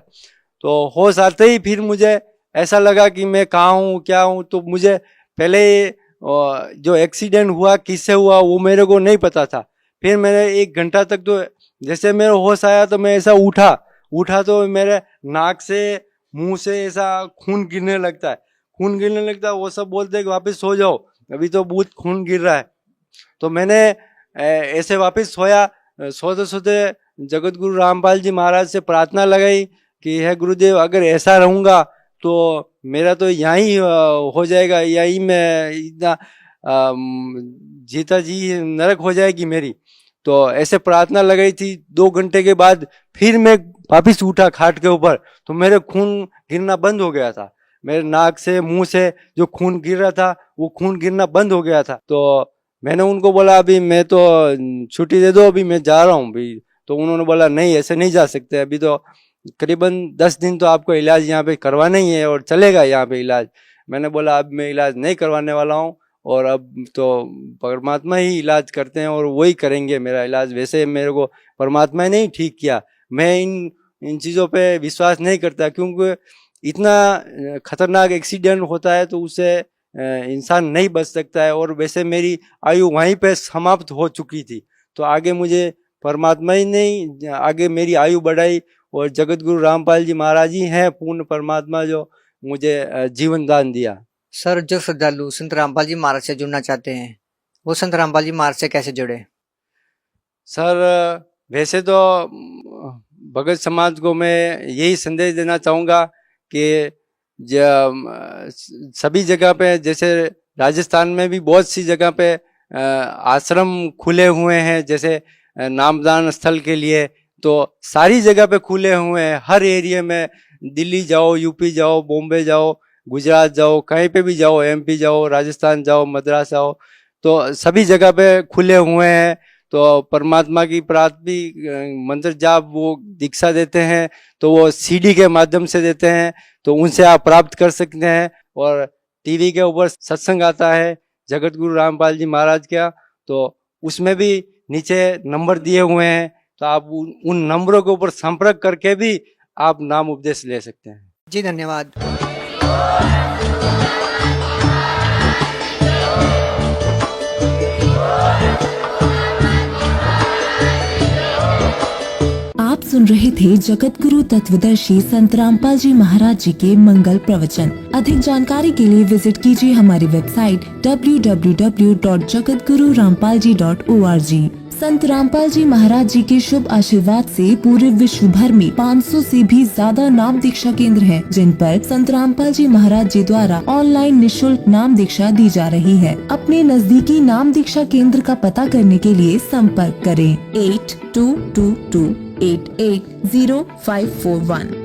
तो होश आते ही फिर मुझे ऐसा लगा कि मैं कहाँ हूँ क्या हूँ। तो मुझे पहले जो एक्सीडेंट हुआ किससे हुआ वो मेरे को नहीं पता था। फिर मैंने 1 घंटा तक, तो जैसे मेरा होश आया तो मैं ऐसा उठा तो मेरे नाक से मुंह से ऐसा खून गिरने लगता है, वो सब बोलते हैं कि वापस सो जाओ, अभी तो बहुत खून गिर रहा है। तो मैंने ऐसे वापस सोया, सोते सोते जगत गुरु रामपाल जी महाराज से प्रार्थना लगाई कि हे गुरुदेव, अगर ऐसा रहूंगा तो मेरा तो यहीं हो जाएगा, यहीं मैं इतना जीता जी नरक हो जाएगी मेरी। तो ऐसे प्रार्थना लगाई थी। 2 घंटे के बाद फिर मैं वापिस उठा खाट के ऊपर, तो मेरे खून गिरना बंद हो गया था, मेरे नाक से मुंह से जो खून गिर रहा था वो खून गिरना बंद हो गया था। तो मैंने उनको बोला अभी मैं तो छुट्टी दे दो, अभी मैं जा रहा हूँ भी। तो उन्होंने बोला नहीं, ऐसे नहीं जा सकते, अभी तो करीबन 10 दिन तो आपको इलाज यहाँ पे करवाना ही है और चलेगा यहाँ पे इलाज। मैंने बोला अब मैं इलाज नहीं करवाने वाला हूँ, और अब तो परमात्मा ही इलाज करते हैं और वही करेंगे मेरा इलाज। वैसे मेरे को परमात्मा ने ही ठीक किया, मैं इन चीज़ों पे विश्वास नहीं करता, क्योंकि इतना खतरनाक एक्सीडेंट होता है तो उससे इंसान नहीं बच सकता है। और वैसे मेरी आयु वहीं पे समाप्त हो चुकी थी, तो आगे मुझे परमात्मा ही नहीं, आगे मेरी आयु बढ़ाई, और जगत गुरु रामपाल जी महाराज ही हैं पूर्ण परमात्मा जो मुझे जीवन दान दिया। सर जो श्रद्धालु संत रामपाल जी महाराज से जुड़ना चाहते हैं वो संत रामपाल जी महाराज से कैसे जुड़े? सर वैसे तो भगत समाज को मैं यही संदेश देना चाहूँगा कि सभी जगह पे, जैसे राजस्थान में भी बहुत सी जगह पे आश्रम खुले हुए हैं, जैसे नामदान स्थल के लिए, तो सारी जगह पे खुले हुए हैं। हर एरिया में, दिल्ली जाओ, यूपी जाओ, बॉम्बे जाओ, गुजरात जाओ, कहीं पे भी जाओ, एमपी जाओ, राजस्थान जाओ, मद्रास जाओ, तो सभी जगह पे खुले हुए हैं। तो परमात्मा की प्राप्ति मंत्र जाप वो दीक्षा देते हैं, तो वो सीडी के माध्यम से देते हैं, तो उनसे आप प्राप्त कर सकते हैं। और टीवी के ऊपर सत्संग आता है जगत गुरु रामपाल जी महाराज का, तो उसमें भी नीचे नंबर दिए हुए हैं, तो आप उन नंबरों के ऊपर संपर्क करके भी आप नाम उपदेश ले सकते हैं। जी धन्यवाद। आप सुन रहे थे जगत गुरु तत्वदर्शी संत रामपाल जी महाराज जी के मंगल प्रवचन। अधिक जानकारी के लिए विजिट कीजिए हमारी वेबसाइट www.jagatgururampalji.org। संत रामपाल जी महाराज जी के शुभ आशीर्वाद से पूरे विश्व भर में 500 से भी ज्यादा नाम दीक्षा केंद्र हैं, जिन पर संत रामपाल जी महाराज जी द्वारा ऑनलाइन निशुल्क नाम दीक्षा दी जा रही है। अपने नजदीकी नाम दीक्षा केंद्र का पता करने के लिए संपर्क करें 8222880541।